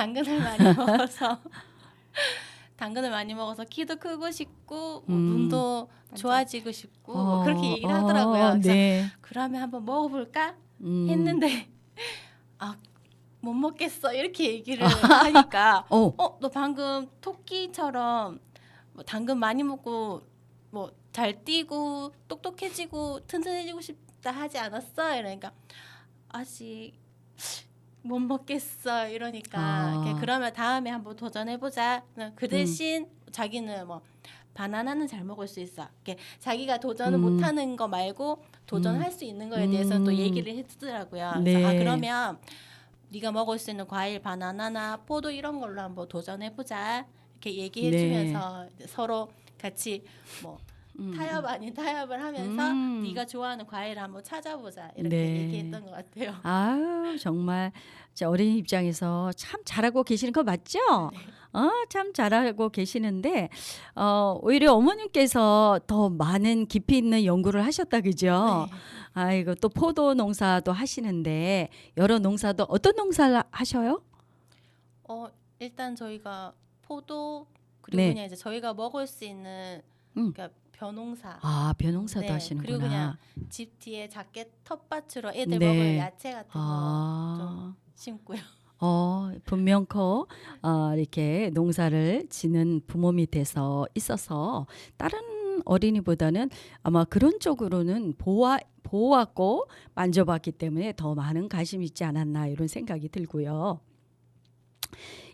당근을 많이 먹어서 키도 크고 싶고 뭐 눈도 좋아지고 싶고 뭐 그렇게 얘기를 하더라고요. 그래서 네. 그러면 한번 먹어볼까 했는데 못 먹겠어 이렇게 얘기를 하니까 너 방금 토끼처럼 뭐 당근 많이 먹고 뭐 잘 뛰고 똑똑해지고 튼튼해지고 싶다 하지 않았어? 이러니까 아직 못 먹겠어 이러니까 그러면 다음에 한번 도전해보자. 그 대신 자기는 뭐 바나나는 잘 먹을 수 있어. 자기가 도전을 못하는 거 말고 도전할 수 있는 거에 대해서 또 얘기를 해주더라고요. 네. 그래서 그러면 네가 먹을 수 있는 과일 바나나나 포도 이런 걸로 한번 도전해보자. 이렇게 얘기해주면서 서로 같이 뭐 타협 아닌 타협을 하면서 네가 좋아하는 과일을 한번 찾아보자 이렇게 네. 얘기했던 것 같아요. 아유, 정말 어린이 입장에서 참 잘하고 계시는 거 맞죠? 네. 참 잘하고 계시는데 오히려 어머님께서 더 많은 깊이 있는 연구를 하셨다 그죠? 네. 아이고 또 포도 농사도 하시는데 여러 농사도 어떤 농사를 하셔요? 일단 저희가 포도 그리고 네. 그냥 이제 저희가 먹을 수 있는 그러니까 벼농사. 벼농사도 네, 하시는구나. 그리고 그냥 집 뒤에 작게 텃밭으로 애들 네. 먹을 야채 같은 거 좀 심고요. 분명코 이렇게 농사를 지는 부모 밑에서 있어서 다른 어린이보다는 아마 그런 쪽으로는 보호하고 만져봤기 때문에 더 많은 관심이 있지 않았나 이런 생각이 들고요.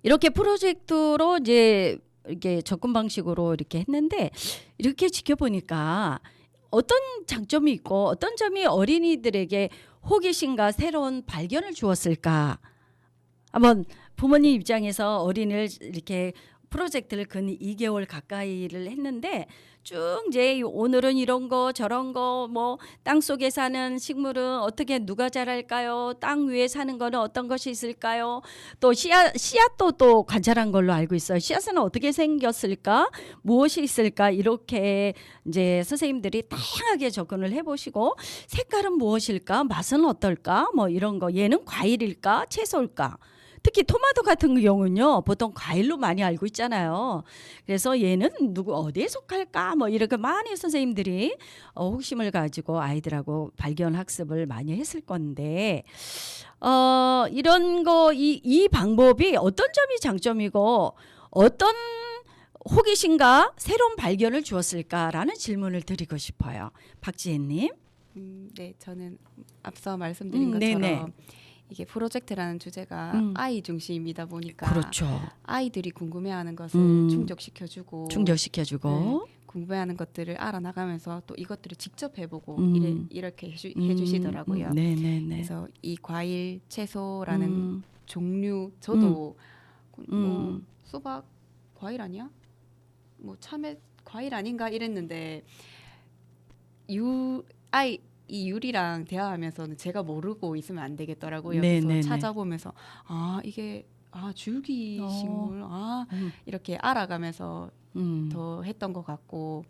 이렇게 프로젝트로 이제 이렇게 접근 방식으로 이렇게 했는데 이렇게 지켜보니까 어떤 장점이 있고 어떤 점이 어린이들에게 호기심과 새로운 발견을 주었을까? 한번 부모님 입장에서 어린이를 이렇게 프로젝트를 근 2개월 가까이를 했는데 쭉 이제 오늘은 이런 거 저런 거 뭐 땅속에 사는 식물은 어떻게 누가 자랄까요? 땅 위에 사는 거는 어떤 것이 있을까요? 또 씨앗도 또 관찰한 걸로 알고 있어요. 씨앗은 어떻게 생겼을까? 무엇이 있을까? 이렇게 이제 선생님들이 다양하게 접근을 해보시고 색깔은 무엇일까? 맛은 어떨까? 뭐 이런 거 얘는 과일일까? 채소일까? 특히 토마토 같은 경우는요 보통 과일로 많이 알고 있잖아요. 그래서 얘는 누구 어디에 속할까 뭐 이렇게 많이 선생님들이 호기심을 가지고 아이들하고 발견 학습을 많이 했을 건데 이런 거 이 방법이 어떤 점이 장점이고 어떤 호기심과 새로운 발견을 주었을까라는 질문을 드리고 싶어요. 박지혜님. 네, 저는 앞서 말씀드린 것처럼 네네. 이게 프로젝트라는 주제가 아이 중심이다 보니까 그렇죠. 아이들이 궁금해하는 것을 충족시켜주고 충족시켜주고 궁금해하는 것들을 알아나가면서 또 이것들을 직접 해보고 이렇게 해주시더라고요. 네네네. 그래서 이 과일, 채소라는 종류 저도 뭐 수박 과일 아니야? 뭐 참외 과일 아닌가 이랬는데 이 유리랑 대화하면서는 제가 모르고 있으면 안 되겠더라고요. 네네네. 그래서 찾아보면서 이게 줄기식물 이렇게 알아가면서 더 했던 것 같고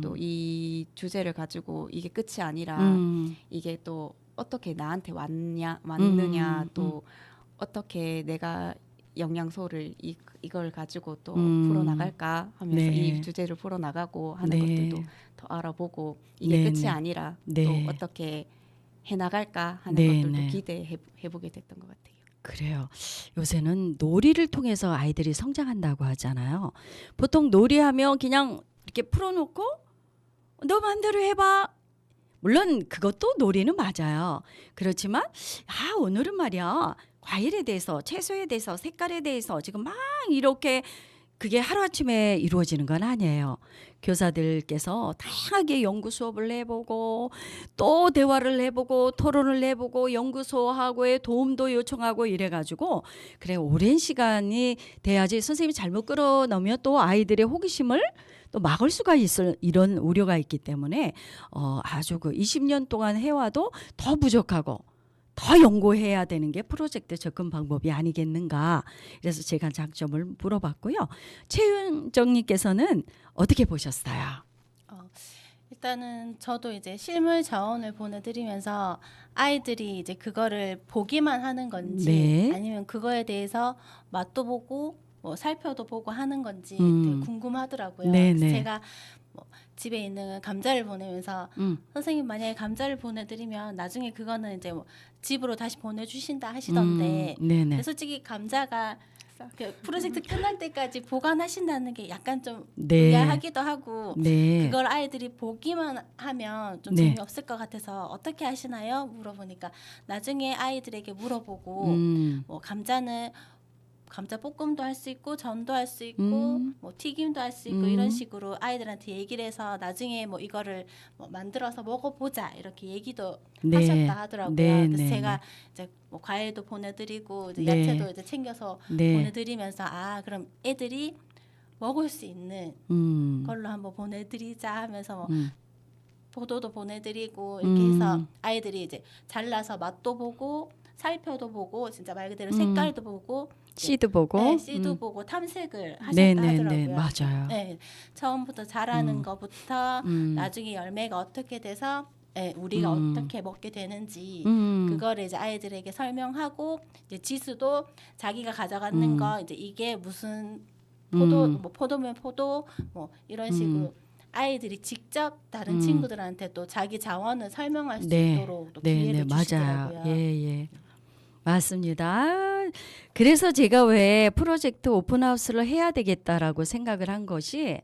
또 이 주제를 가지고 이게 끝이 아니라 이게 또 어떻게 나한테 왔느냐 또 어떻게 내가 영양소를 이걸 가지고 또 풀어나갈까 하면서 네. 이 주제를 풀어나가고 하는 네. 것들도 더 알아보고 이게 네, 끝이 네. 아니라 네. 또 어떻게 해나갈까 하는 네, 것들도 네. 기대해보게 됐던 것 같아요. 그래요. 요새는 놀이를 통해서 아이들이 성장한다고 하잖아요. 보통 놀이하면 그냥 이렇게 풀어놓고 너 마음대로 해봐. 물론 그것도 놀이는 맞아요. 그렇지만 오늘은 말이야 과일에 대해서 채소에 대해서 색깔에 대해서 지금 막 이렇게 그게 하루아침에 이루어지는 건 아니에요. 교사들께서 다양하게 연구 수업을 해보고 또 대화를 해보고 토론을 해보고 연구소하고의 도움도 요청하고 이래가지고 그래 오랜 시간이 돼야지 선생님이 잘못 끌어넣으면 또 아이들의 호기심을 또 막을 수가 있을 이런 우려가 있기 때문에 아주 그 20년 동안 해와도 더 부족하고 더 연구해야 되는 게 프로젝트 접근 방법이 아니겠는가. 그래서 제가 장점을 물어봤고요. 최윤정님께서는 어떻게 보셨어요? 일단은 저도 이제 실물 자원을 보내드리면서 아이들이 이제 그거를 보기만 하는 건지 네. 아니면 그거에 대해서 맛도 보고 뭐 살펴도 보고 하는 건지 되게 궁금하더라고요. 네네. 그래서 제가 뭐 집에 있는 감자를 보내면서 선생님 만약에 감자를 보내드리면 나중에 그거는 이제 뭐 집으로 다시 보내주신다 하시던데 네네. 근데 솔직히 감자가 그 프로젝트 끝날 때까지 보관하신다는 게 약간 좀 네. 의아하기도 하고 네. 그걸 아이들이 보기만 하면 좀 네. 재미없을 것 같아서 어떻게 하시나요? 물어보니까 나중에 아이들에게 물어보고 뭐 감자는 감자 볶음도 할 수 있고 전도 할 수 있고 뭐 튀김도 할 수 있고 이런 식으로 아이들한테 얘기를 해서 나중에 뭐 이거를 뭐 만들어서 먹어보자 이렇게 얘기도 네. 하셨다 하더라고요. 네, 그래서 네, 제가 이제 뭐 과일도 보내드리고 이제 네. 야채도 이제 챙겨서 네. 보내드리면서 그럼 애들이 먹을 수 있는 걸로 한번 보내드리자 하면서 뭐 포도도 보내드리고 이렇게 해서 아이들이 이제 잘라서 맛도 보고 살펴도 보고 진짜 말 그대로 색깔도 보고 씨도 보고 네, 씨도 보고 탐색을 하셨다 네네네. 하더라고요. 맞아요. 네, 처음부터 자라는 것부터 나중에 열매가 어떻게 돼서 우리가 어떻게 먹게 되는지 그거를 이제 아이들에게 설명하고 이제 지수도 자기가 가져가는 거 이제 이게 무슨 포도 뭐 포도면 포도 뭐 이런 식으로 아이들이 직접 다른 친구들한테 또 자기 자원을 설명할 수 있도록 또 기회를 주시더라고요. 맞아요. 예. 맞습니다. 그래서 제가 왜 프로젝트 오픈하우스를 해야 되겠다라고 생각을 한 것이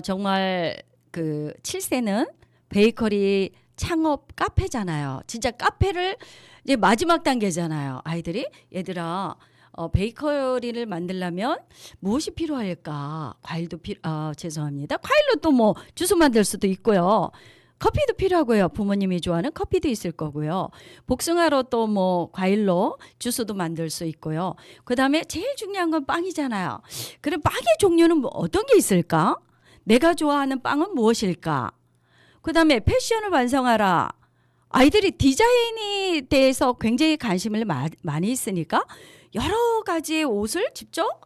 정말 그 7세는 베이커리 창업 카페잖아요. 진짜 카페를 이제 마지막 단계잖아요. 아이들이 얘들아 베이커리를 만들려면 무엇이 필요할까? 과일도 죄송합니다. 과일로 또 뭐 주스 만들 수도 있고요. 커피도 필요하고요. 부모님이 좋아하는 커피도 있을 거고요. 복숭아로 또 뭐 과일로 주스도 만들 수 있고요. 그다음에 제일 중요한 건 빵이잖아요. 그럼 빵의 종류는 뭐 어떤 게 있을까? 내가 좋아하는 빵은 무엇일까? 그다음에 패션을 완성하라. 아이들이 디자인에 대해서 굉장히 관심을 많이 있으니까 여러 가지의 옷을 직접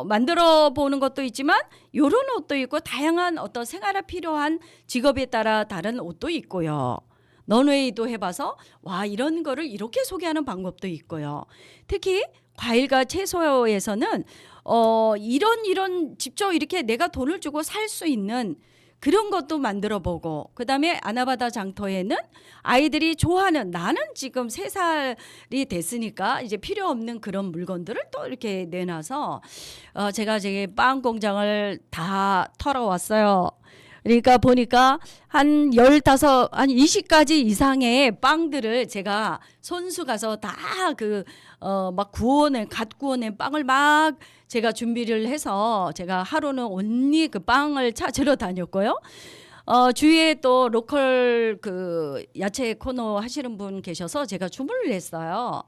만들어 보는 것도 있지만 요런 옷도 있고 다양한 어떤 생활에 필요한 직업에 따라 다른 옷도 있고요. 런웨이도 해봐서 와 이런 거를 이렇게 소개하는 방법도 있고요. 특히 과일과 채소에서는 이런 직접 이렇게 내가 돈을 주고 살 수 있는 그런 것도 만들어 보고 그다음에 아나바다 장터에는 아이들이 좋아하는 나는 지금 3살이 됐으니까 이제 필요 없는 그런 물건들을 또 이렇게 내놔서 제가 빵 공장을 다 털어왔어요. 그러니까 보니까 한 15, 한 20가지 이상의 빵들을 제가 손수 가서 다 막 갓 구워낸 빵을 막 제가 준비를 해서 제가 하루는 온리 그 빵을 찾으러 다녔고요. 주위에 또 로컬 그 야채 코너 하시는 분 계셔서 제가 주문을 했어요.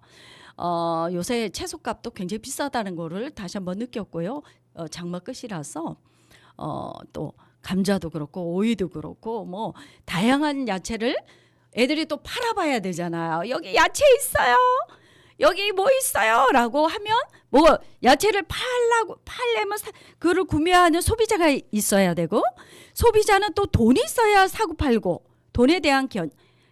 요새 채소값도 굉장히 비싸다는 거를 다시 한번 느꼈고요. 장마 끝이라서 또 감자도 그렇고 오이도 그렇고 뭐 다양한 야채를 애들이 또 팔아봐야 되잖아요. 여기 야채 있어요. 여기 뭐 있어요?라고 하면 뭐 야채를 팔려면 그를 구매하는 소비자가 있어야 되고 소비자는 또 돈이 있어야 사고 팔고 돈에 대한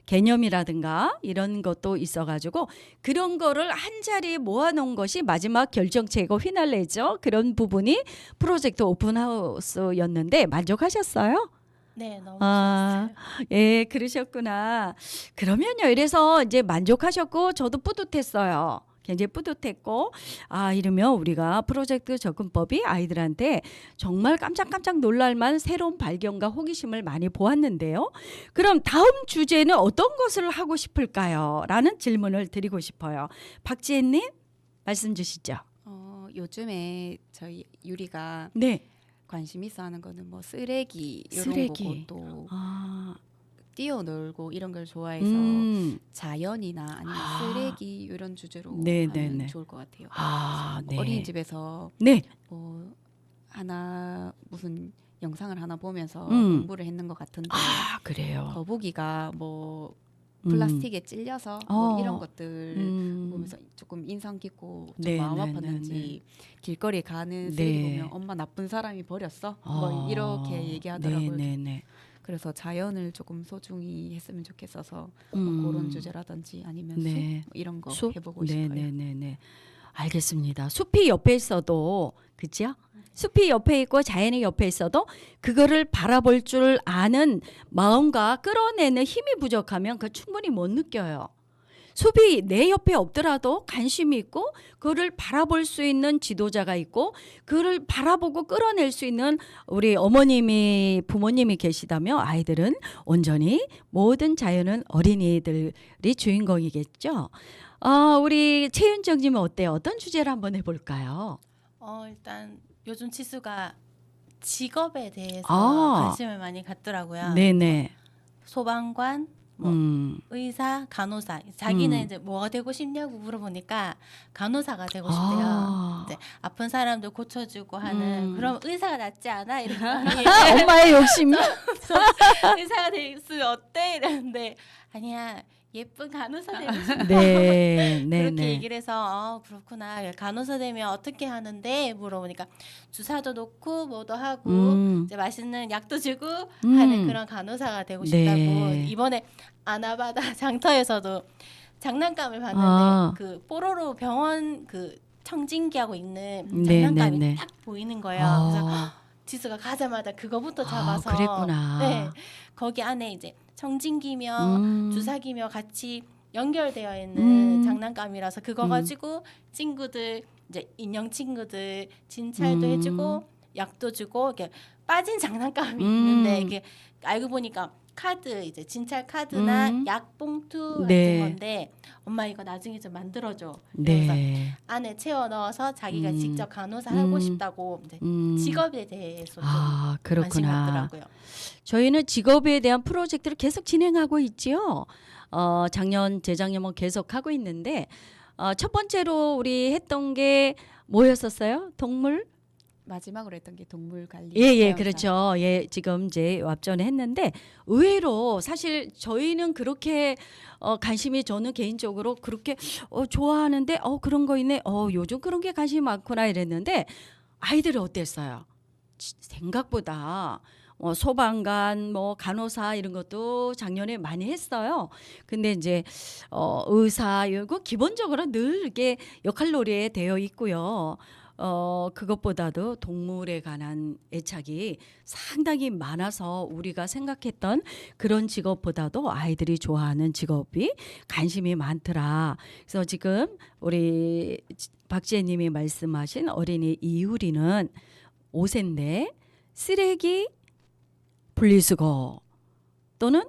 개념이라든가 이런 것도 있어가지고 그런 거를 한 자리에 모아놓은 것이 마지막 결정체고 휘날레죠. 그런 부분이 프로젝트 오픈하우스였는데 만족하셨어요? 네, 너무 아, 좋았어요. 예, 그러셨구나. 그러면요, 이래서 이제 만족하셨고 저도 뿌듯했어요. 굉장히 뿌듯했고 이러면 우리가 프로젝트 접근법이 아이들한테 정말 깜짝깜짝 놀랄만 새로운 발견과 호기심을 많이 보았는데요. 그럼 다음 주제는 어떤 것을 하고 싶을까요? 라는 질문을 드리고 싶어요. 박지혜님 말씀 주시죠. 요즘에 저희 유리가 네. 관심 있어 하는 거는 뭐 쓰레기 이런 쓰레기. 거고 또 아, 뛰어놀고 이런 걸 좋아해서 자연이나 아니면 쓰레기 이런 주제로 네, 하면 네, 네. 좋을 것 같아요. 네. 어린이집에서 네. 뭐 하나 무슨 영상을 하나 보면서 음. 공부를 했는 것 같은데 그래요. 거북이가 뭐 플라스틱에 찔려서 뭐 이런 것들 보면서 조금 인상 깊고 좀 네, 마음 네, 아팠는지 네, 네. 길거리에 가는 네. 쓰레기 보면 엄마 나쁜 사람이 버렸어 뭐 이렇게 얘기하더라고요. 네네네. 그래서 자연을 조금 소중히 했으면 좋겠어서 음. 뭐 그런 주제라든지 아니면 네. 숲 뭐 이런 거 숲? 해보고 싶어요. 네네네네. 알겠습니다. 숲이 옆에 있어도 그죠? 숲이 옆에 있고 자연이 옆에 있어도 그거를 바라볼 줄 아는 마음과 끌어내는 힘이 부족하면 그 충분히 못 느껴요. 숲이 내 옆에 없더라도 관심이 있고 그를 바라볼 수 있는 지도자가 있고 그를 바라보고 끌어낼 수 있는 우리 어머님이 부모님이 계시다면 아이들은 온전히 모든 자연은 어린이들이 주인공이겠죠. 우리 최윤정님은 어때요? 어떤 주제를 한번 해볼까요? 일단 요즘 치수가 직업에 대해서 관심을 많이 갖더라고요. 네네. 소방관, 뭐 의사, 간호사. 자기는 이제 뭐가 되고 싶냐고 물어보니까 간호사가 되고 싶대요. 이제 아픈 사람들 고쳐주고 하는 그럼 의사가 낫지 않아? 이러더니 엄마의 욕심. 의사가 되면 어때? 이랬는데 아니야. 예쁜 간호사 되고 싶어. 네, 네, 그렇게 네. 얘기를 해서 그렇구나. 간호사 되면 어떻게 하는데 물어보니까 주사도 놓고 뭐도 하고 이제 맛있는 약도 주고 하는 그런 간호사가 되고 싶다고. 네. 이번에 아나바다 장터에서도 장난감을 봤는데 그 뽀로로 병원 그 청진기하고 있는 네, 장난감이 네, 네. 딱 보이는 거예요. 그래서 지수가 가자마자 그거부터 잡아서 그랬구나. 네, 거기 안에 이제 청진기며 주사기며 같이 연결되어 있는 장난감이라서 그거 가지고 친구들 이제 인형 친구들 진찰도 해주고 약도 주고 이렇게 빠진 장난감이 있는데 이게 알고 보니까 카드 이제 진찰 카드나 약 봉투 네. 같은 건데 엄마 이거 나중에 좀 만들어줘. 그래서 네. 안에 채워 넣어서 자기가 직접 간호사 하고 싶다고 이제 직업에 대해서 좀 관심 그렇구나. 갖더라고요. 저희는 직업에 대한 프로젝트를 계속 진행하고 있지요. 작년, 재작년 뭐 계속 하고 있는데 첫 번째로 우리 했던 게 뭐였었어요? 동물? 마지막으로 했던 게 동물 관리. 예, 자연사. 그렇죠. 예, 지금 이제 앞전에 했는데 의외로 사실 저희는 그렇게 관심이 저는 개인적으로 그렇게 좋아하는데 그런 거 있네. 요즘 그런 게 관심이 많구나 이랬는데 아이들이 어땠어요? 생각보다 소방관, 뭐 간호사 이런 것도 작년에 많이 했어요. 근데 이제 의사 이거 기본적으로 늘 이게 역할놀이에 되어 있고요. 그것보다도 동물에 관한 애착이 상당히 많아서 우리가 생각했던 그런 직업보다도 아이들이 좋아하는 직업이 관심이 많더라. 그래서 지금 우리 박지혜님이 말씀하신 어린이 이유리는 5세인데 쓰레기 분리수거 또는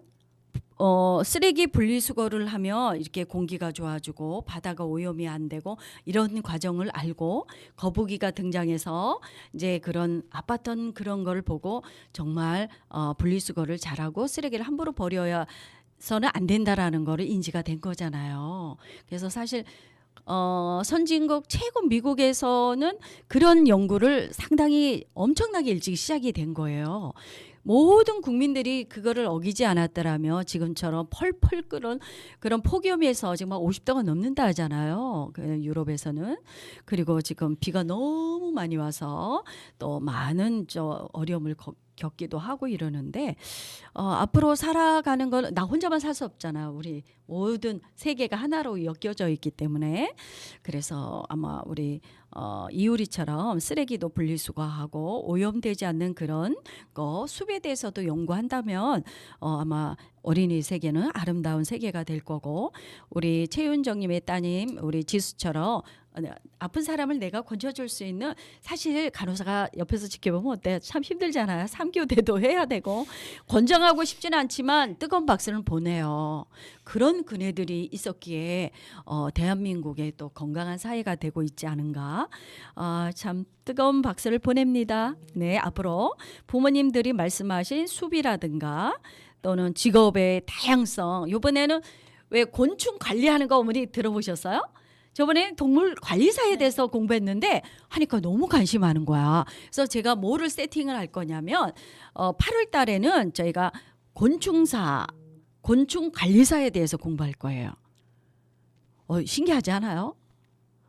쓰레기 분리수거를 하면 이렇게 공기가 좋아지고 바다가 오염이 안 되고 이런 과정을 알고 거북이가 등장해서 이제 그런 아팠던 그런 걸 보고 정말 분리수거를 잘하고 쓰레기를 함부로 버려서는 안 된다라는 거를 인지가 된 거잖아요. 그래서 사실 선진국 최고 미국에서는 그런 연구를 상당히 엄청나게 일찍 시작이 된 거예요. 모든 국민들이 그거를 어기지 않았더라면 지금처럼 펄펄 끓은 그런 폭염에서 지금 막 50도가 넘는다 하잖아요. 그 유럽에서는. 그리고 지금 비가 너무 많이 와서 또 많은 어려움을 겪기도 하고 이러는데 앞으로 살아가는 건 나 혼자만 살 수 없잖아요. 우리 모든 세계가 하나로 엮여져 있기 때문에 그래서 아마 우리 이효리처럼 쓰레기도 분리수거하고 오염되지 않는 그런 거 숲에 대해서도 연구한다면 아마 어린이 세계는 아름다운 세계가 될 거고 우리 최윤정님의 따님 우리 지수처럼 아픈 사람을 내가 건져줄 수 있는 사실 간호사가 옆에서 지켜보면 어때? 참 힘들잖아요. 3교대도 해야 되고 권장하고 싶지는 않지만 뜨거운 박수는 보내요. 그런 그네들이 있었기에 대한민국의 또 건강한 사회가 되고 있지 않은가. 참 뜨거운 박수를 보냅니다. 네, 앞으로 부모님들이 말씀하신 숲이라든가 또는 직업의 다양성 이번에는 왜 곤충 관리하는 거 어머니 들어보셨어요? 저번에 동물 관리사에 대해서 공부했는데 하니까 너무 관심 많은 거야. 그래서 제가 뭐를 세팅을 할 거냐면 8월 달에는 저희가 곤충 관리사에 대해서 공부할 거예요. 신기하지 않아요?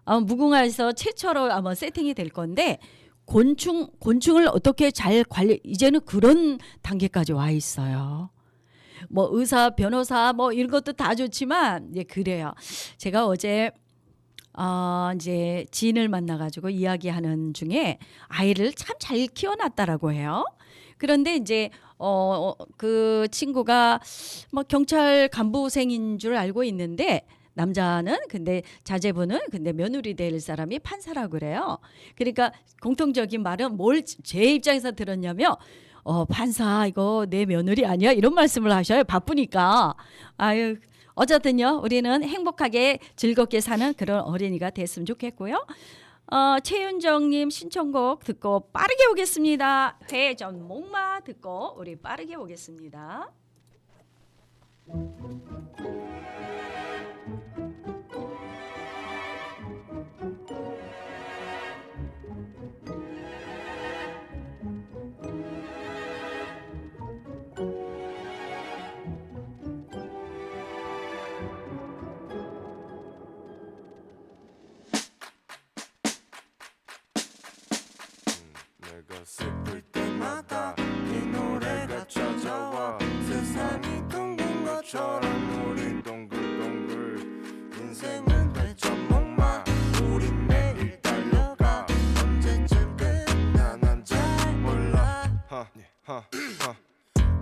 무궁화에서 최초로 아마 세팅이 될 건데 곤충을 어떻게 잘 이제는 그런 단계까지 와 있어요. 뭐 의사, 변호사 뭐 이런 것도 다 좋지만 그래요. 제가 어제 이제 지인을 만나가지고 이야기하는 중에 아이를 참 잘 키워놨다라고 해요. 그런데 이제 그 친구가 뭐 경찰 간부생인 줄 알고 있는데 남자는 근데 자제분은 근데 며느리 될 사람이 판사라 그래요. 그러니까 공통적인 말은 뭘 제 입장에서 들었냐면 판사 이거 내 며느리 아니야 이런 말씀을 하셔요. 바쁘니까. 아유. 어쨌든요 우리는 행복하게 즐겁게 사는 그런 어린이가 됐으면 좋겠고요. 최윤정님 신청곡 듣고 빠르게 오겠습니다. 회전 목마 듣고 우리 빠르게 오겠습니다. 내가 슬플 때마다 이 노래가 찾아와 세상이 둥근 것처럼 우린 동글동글 인생은 회전목마 우린 매일 달려가 언제쯤 끝나난 잘 몰라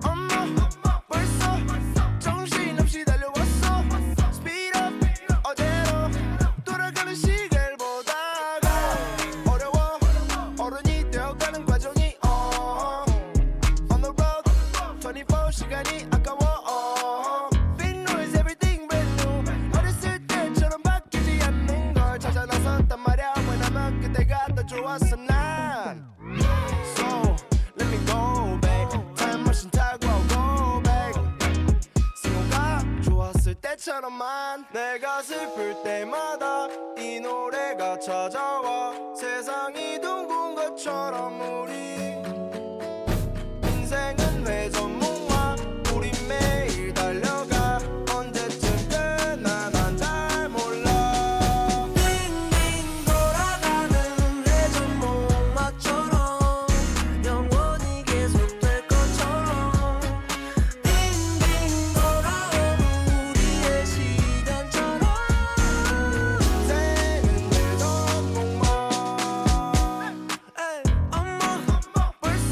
엄마 벌써 정신없이 달려왔어 Speed up 어제로 돌아가는 시계를 보다가 어려워 어른이 되어가는 과정이 On the road 24시간이 아까워 Big noise everything brand new 어렸을 때처럼 바뀌지 않는 걸 찾아 나섰단 말야 왜냐면 그때가 더 좋았어 난 So let me go back Time machine 타고 go back 생각가 좋았을 때처럼만 내가 슬플 때마다 이 노래가 찾아와 세상이 둥근 것처럼 우리 인생은 회전목마 우린 매일 달려가 언제쯤 끝나 난 잘 몰라 빙빙 돌아가는 회전목마처럼 영원히 계속될 것처럼 빙빙 돌아오는 우리의 시간처럼 인생은 회전목마 엄마 벌써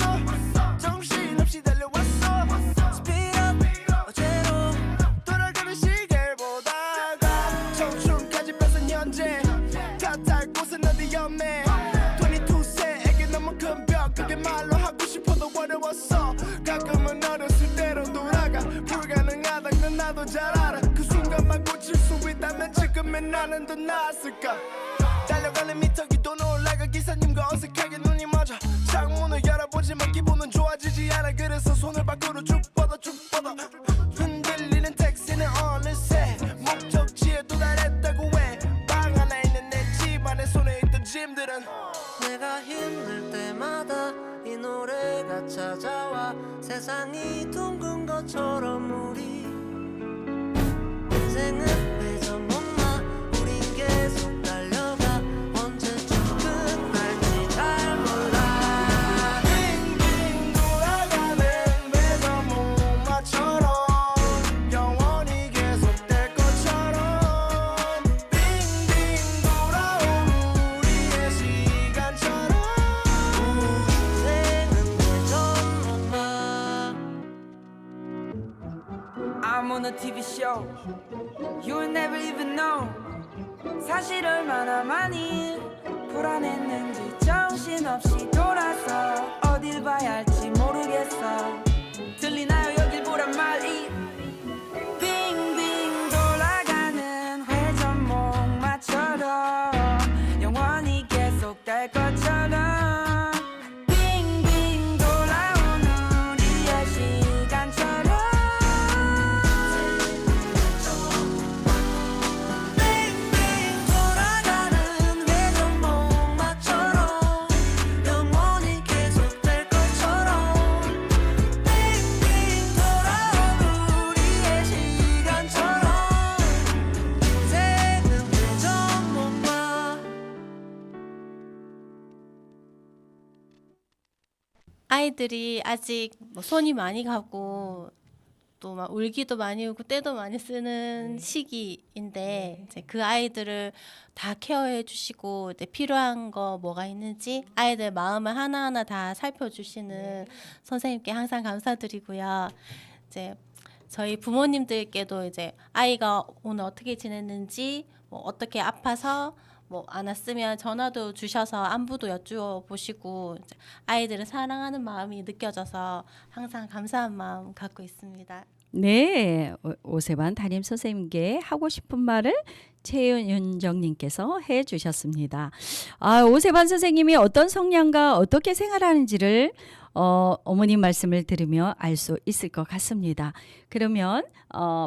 가끔은 어렸을 때로 돌아가 불가능하단 건 나도 잘 알아 그 순간만 고칠 수 있다면 지금의 나는 더 나았을까 달려가는 미터기도 올라가 기사님과 어색하게 눈이 맞아 창문을 열어보지만 기분은 좋아지지 않아 그래서 손을 밖으로 쭉 뻗어 흔들리는 택시는 어느새 목적지에 도달했다고 해 방 안에 있는 내 집안에 손에 있던 짐들은 내가 힘들 때마다 이 노래가 찾아와 세상이 둥근 것처럼 우리 인생은 회전목마 우린 계속 달려가 언제쯤 끝날지 잘 몰라 빙빙 돌아가는 회전목마처럼 영원히 계속될 것처럼 빙빙 돌아온 우리의 시간처럼 인생은 회전목마 I'm on a TV show. You'll never even know. 사실 얼마나 많이 불안했는지 정신없이 돌아서 어딜 봐야 할지 모르겠어. 들리나요 여길 보란 말이 빙빙 돌아가는 회전목마처럼 영원히 계속될 것처럼 빙빙 돌아오는 우리의 시간처럼 빙빙 돌아가는 회전목마처럼 영원히 계속될 것처럼 빙빙 돌아오는 우리의 시간처럼 인생은 회전목마 아이들이 아직 뭐 손이 많이 가고 또 막 울기도 많이 울고 떼도 많이 쓰는 시기인데 이제 그 아이들을 다 케어해 주시고 이제 필요한 거 뭐가 있는지 아이들 마음을 하나하나 다 살펴주시는 선생님께 항상 감사드리고요. 이제 저희 부모님들께도 이제 아이가 오늘 어떻게 지냈는지 뭐 어떻게 아파서 뭐 안 왔으면 전화도 주셔서 안부도 여쭈어보시고 이제 아이들을 사랑하는 마음이 느껴져서 항상 감사한 마음 갖고 있습니다. 네, 오세반 담임 선생님께 하고 싶은 말을 최윤정님께서 해주셨습니다. 오세반 선생님이 어떤 성향과 어떻게 생활하는지를 어머님 말씀을 들으며 알 수 있을 것 같습니다. 그러면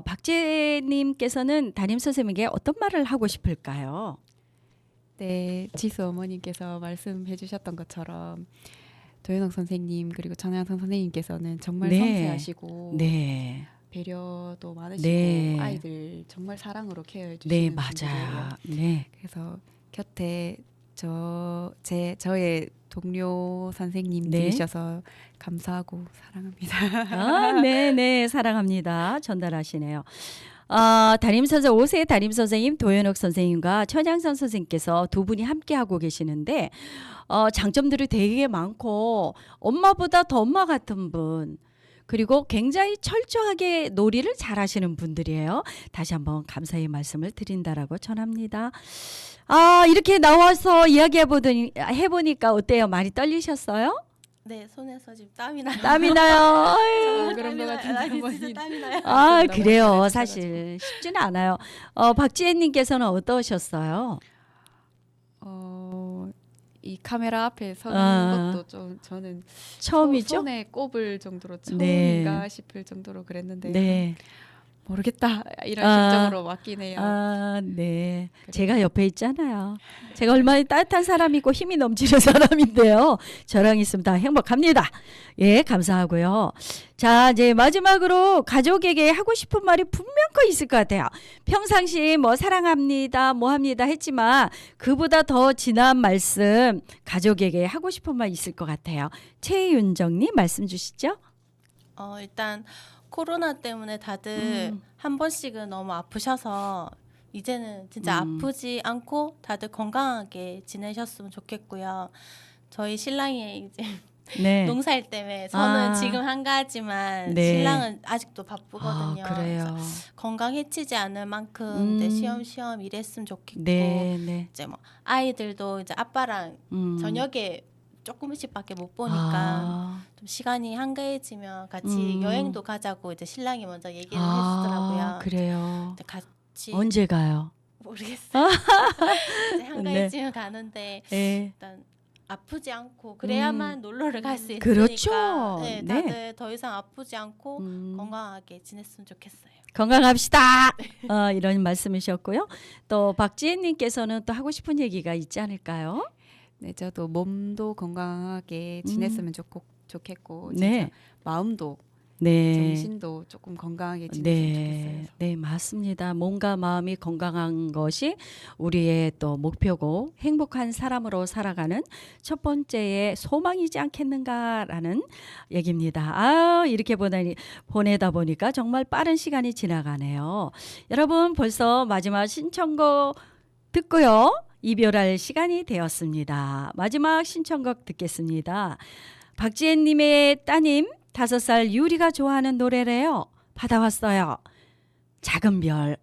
박재님께서는 담임 선생님에게 어떤 말을 하고 싶을까요? 네, 지수 어머님께서 말씀해 주셨던 것처럼 도현옥 선생님 그리고 전혜영 선생님께서는 정말 네. 섬세하시고 네, 배려도 많으시고 네. 아이들 정말 사랑으로 케어해 주시는 네, 분들이에요. 맞아요. 네, 그래서 곁에 저의 동료 선생님 네. 들으셔서 감사하고 사랑합니다. 네, 사랑합니다. 전달하시네요. 담임 선생 오세 담임 선생님 도현옥 선생님과 천양선 선생님께서 두 분이 함께 하고 계시는데 장점들이 되게 많고 엄마보다 더 엄마 같은 분 그리고 굉장히 철저하게 놀이를 잘하시는 분들이에요. 다시 한번 감사의 말씀을 드린다라고 전합니다. 이렇게 나와서 해보니까 어때요? 많이 떨리셨어요? 네, 손에서 지금 땀이 나요. 땀이 나요. 아유. 그런 것 같은데 진짜 어머니. 땀이 나요. 그래요. 잘해주셔가지고. 사실 쉽지는 않아요. 박지혜님께서는 어떠셨어요? 이 카메라 앞에 서는 것도 좀 저는 처음이죠? 손에 꼽을 정도로 네. 처음인가 싶을 정도로 그랬는데 네. 모르겠다 이런 아. 심정으로 맡긴 해요. 네. 제가 옆에 있잖아요. 제가 얼마나 따뜻한 사람이고 힘이 넘치는 사람인데요. 저랑 있으면 다 행복합니다. 예, 감사하고요. 자, 이제 마지막으로 가족에게 하고 싶은 말이 분명히 있을 것 같아요. 평상시 뭐 사랑합니다, 뭐 합니다 했지만 그보다 더 진한 말씀 가족에게 하고 싶은 말 있을 것 같아요. 최윤정님 말씀 주시죠. 일단 코로나 때문에 다들 한 번씩은 너무 아프셔서 이제는 진짜 아프지 않고 다들 건강하게 지내셨으면 좋겠고요. 저희 신랑이 이제 네. 농사일 때문에 저는 아. 지금 한가하지만 네. 신랑은 아직도 바쁘거든요. 그래요. 건강 해치지 않을 만큼 이제 쉬엄쉬엄 일했으면 좋겠고 네. 이제 뭐 아이들도 이제 아빠랑 음. 저녁에 조금씩밖에 못 보니까 아, 좀 시간이 한가해지면 같이 음. 여행도 가자고 이제 신랑이 먼저 얘기를 아, 해주더라고요. 그래요. 근데 같이 언제 가요? 모르겠어요. 이제 한가해지면 가는데 네. 일단 아프지 않고 그래야만 놀러를 갈 수 있으니까 그렇죠. 네, 네. 다들 더 이상 아프지 않고 음. 건강하게 지냈으면 좋겠어요. 건강합시다. 이런 말씀이셨고요. 또 박지혜님께서는 또 하고 싶은 얘기가 있지 않을까요? 네, 저도 몸도 건강하게 지냈으면 좋겠고 진짜 네. 마음도 네. 정신도 조금 건강하게 지냈으면 좋겠어요. 네, 맞습니다. 몸과 마음이 건강한 것이 우리의 또 목표고 행복한 사람으로 살아가는 첫 번째의 소망이지 않겠는가라는 얘기입니다. 아, 이렇게 보내다 보니까 정말 빠른 시간이 지나가네요. 여러분 벌써 마지막 신청곡 듣고요. 이별할 시간이 되었습니다. 마지막 신청곡 듣겠습니다. 박지혜님의 따님 5살 유리가 좋아하는 노래래요. 받아왔어요. 작은 별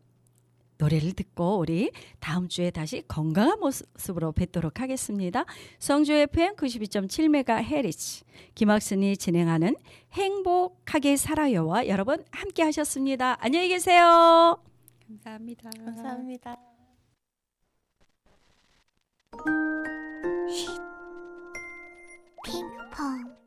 노래를 듣고 우리 다음 주에 다시 건강한 모습으로 뵙도록 하겠습니다. 성주 FM 92.7MHz 김학순이 진행하는 행복하게 살아요와 여러분 함께 하셨습니다. 안녕히 계세요. 감사합니다. 감사합니다. 핑퐁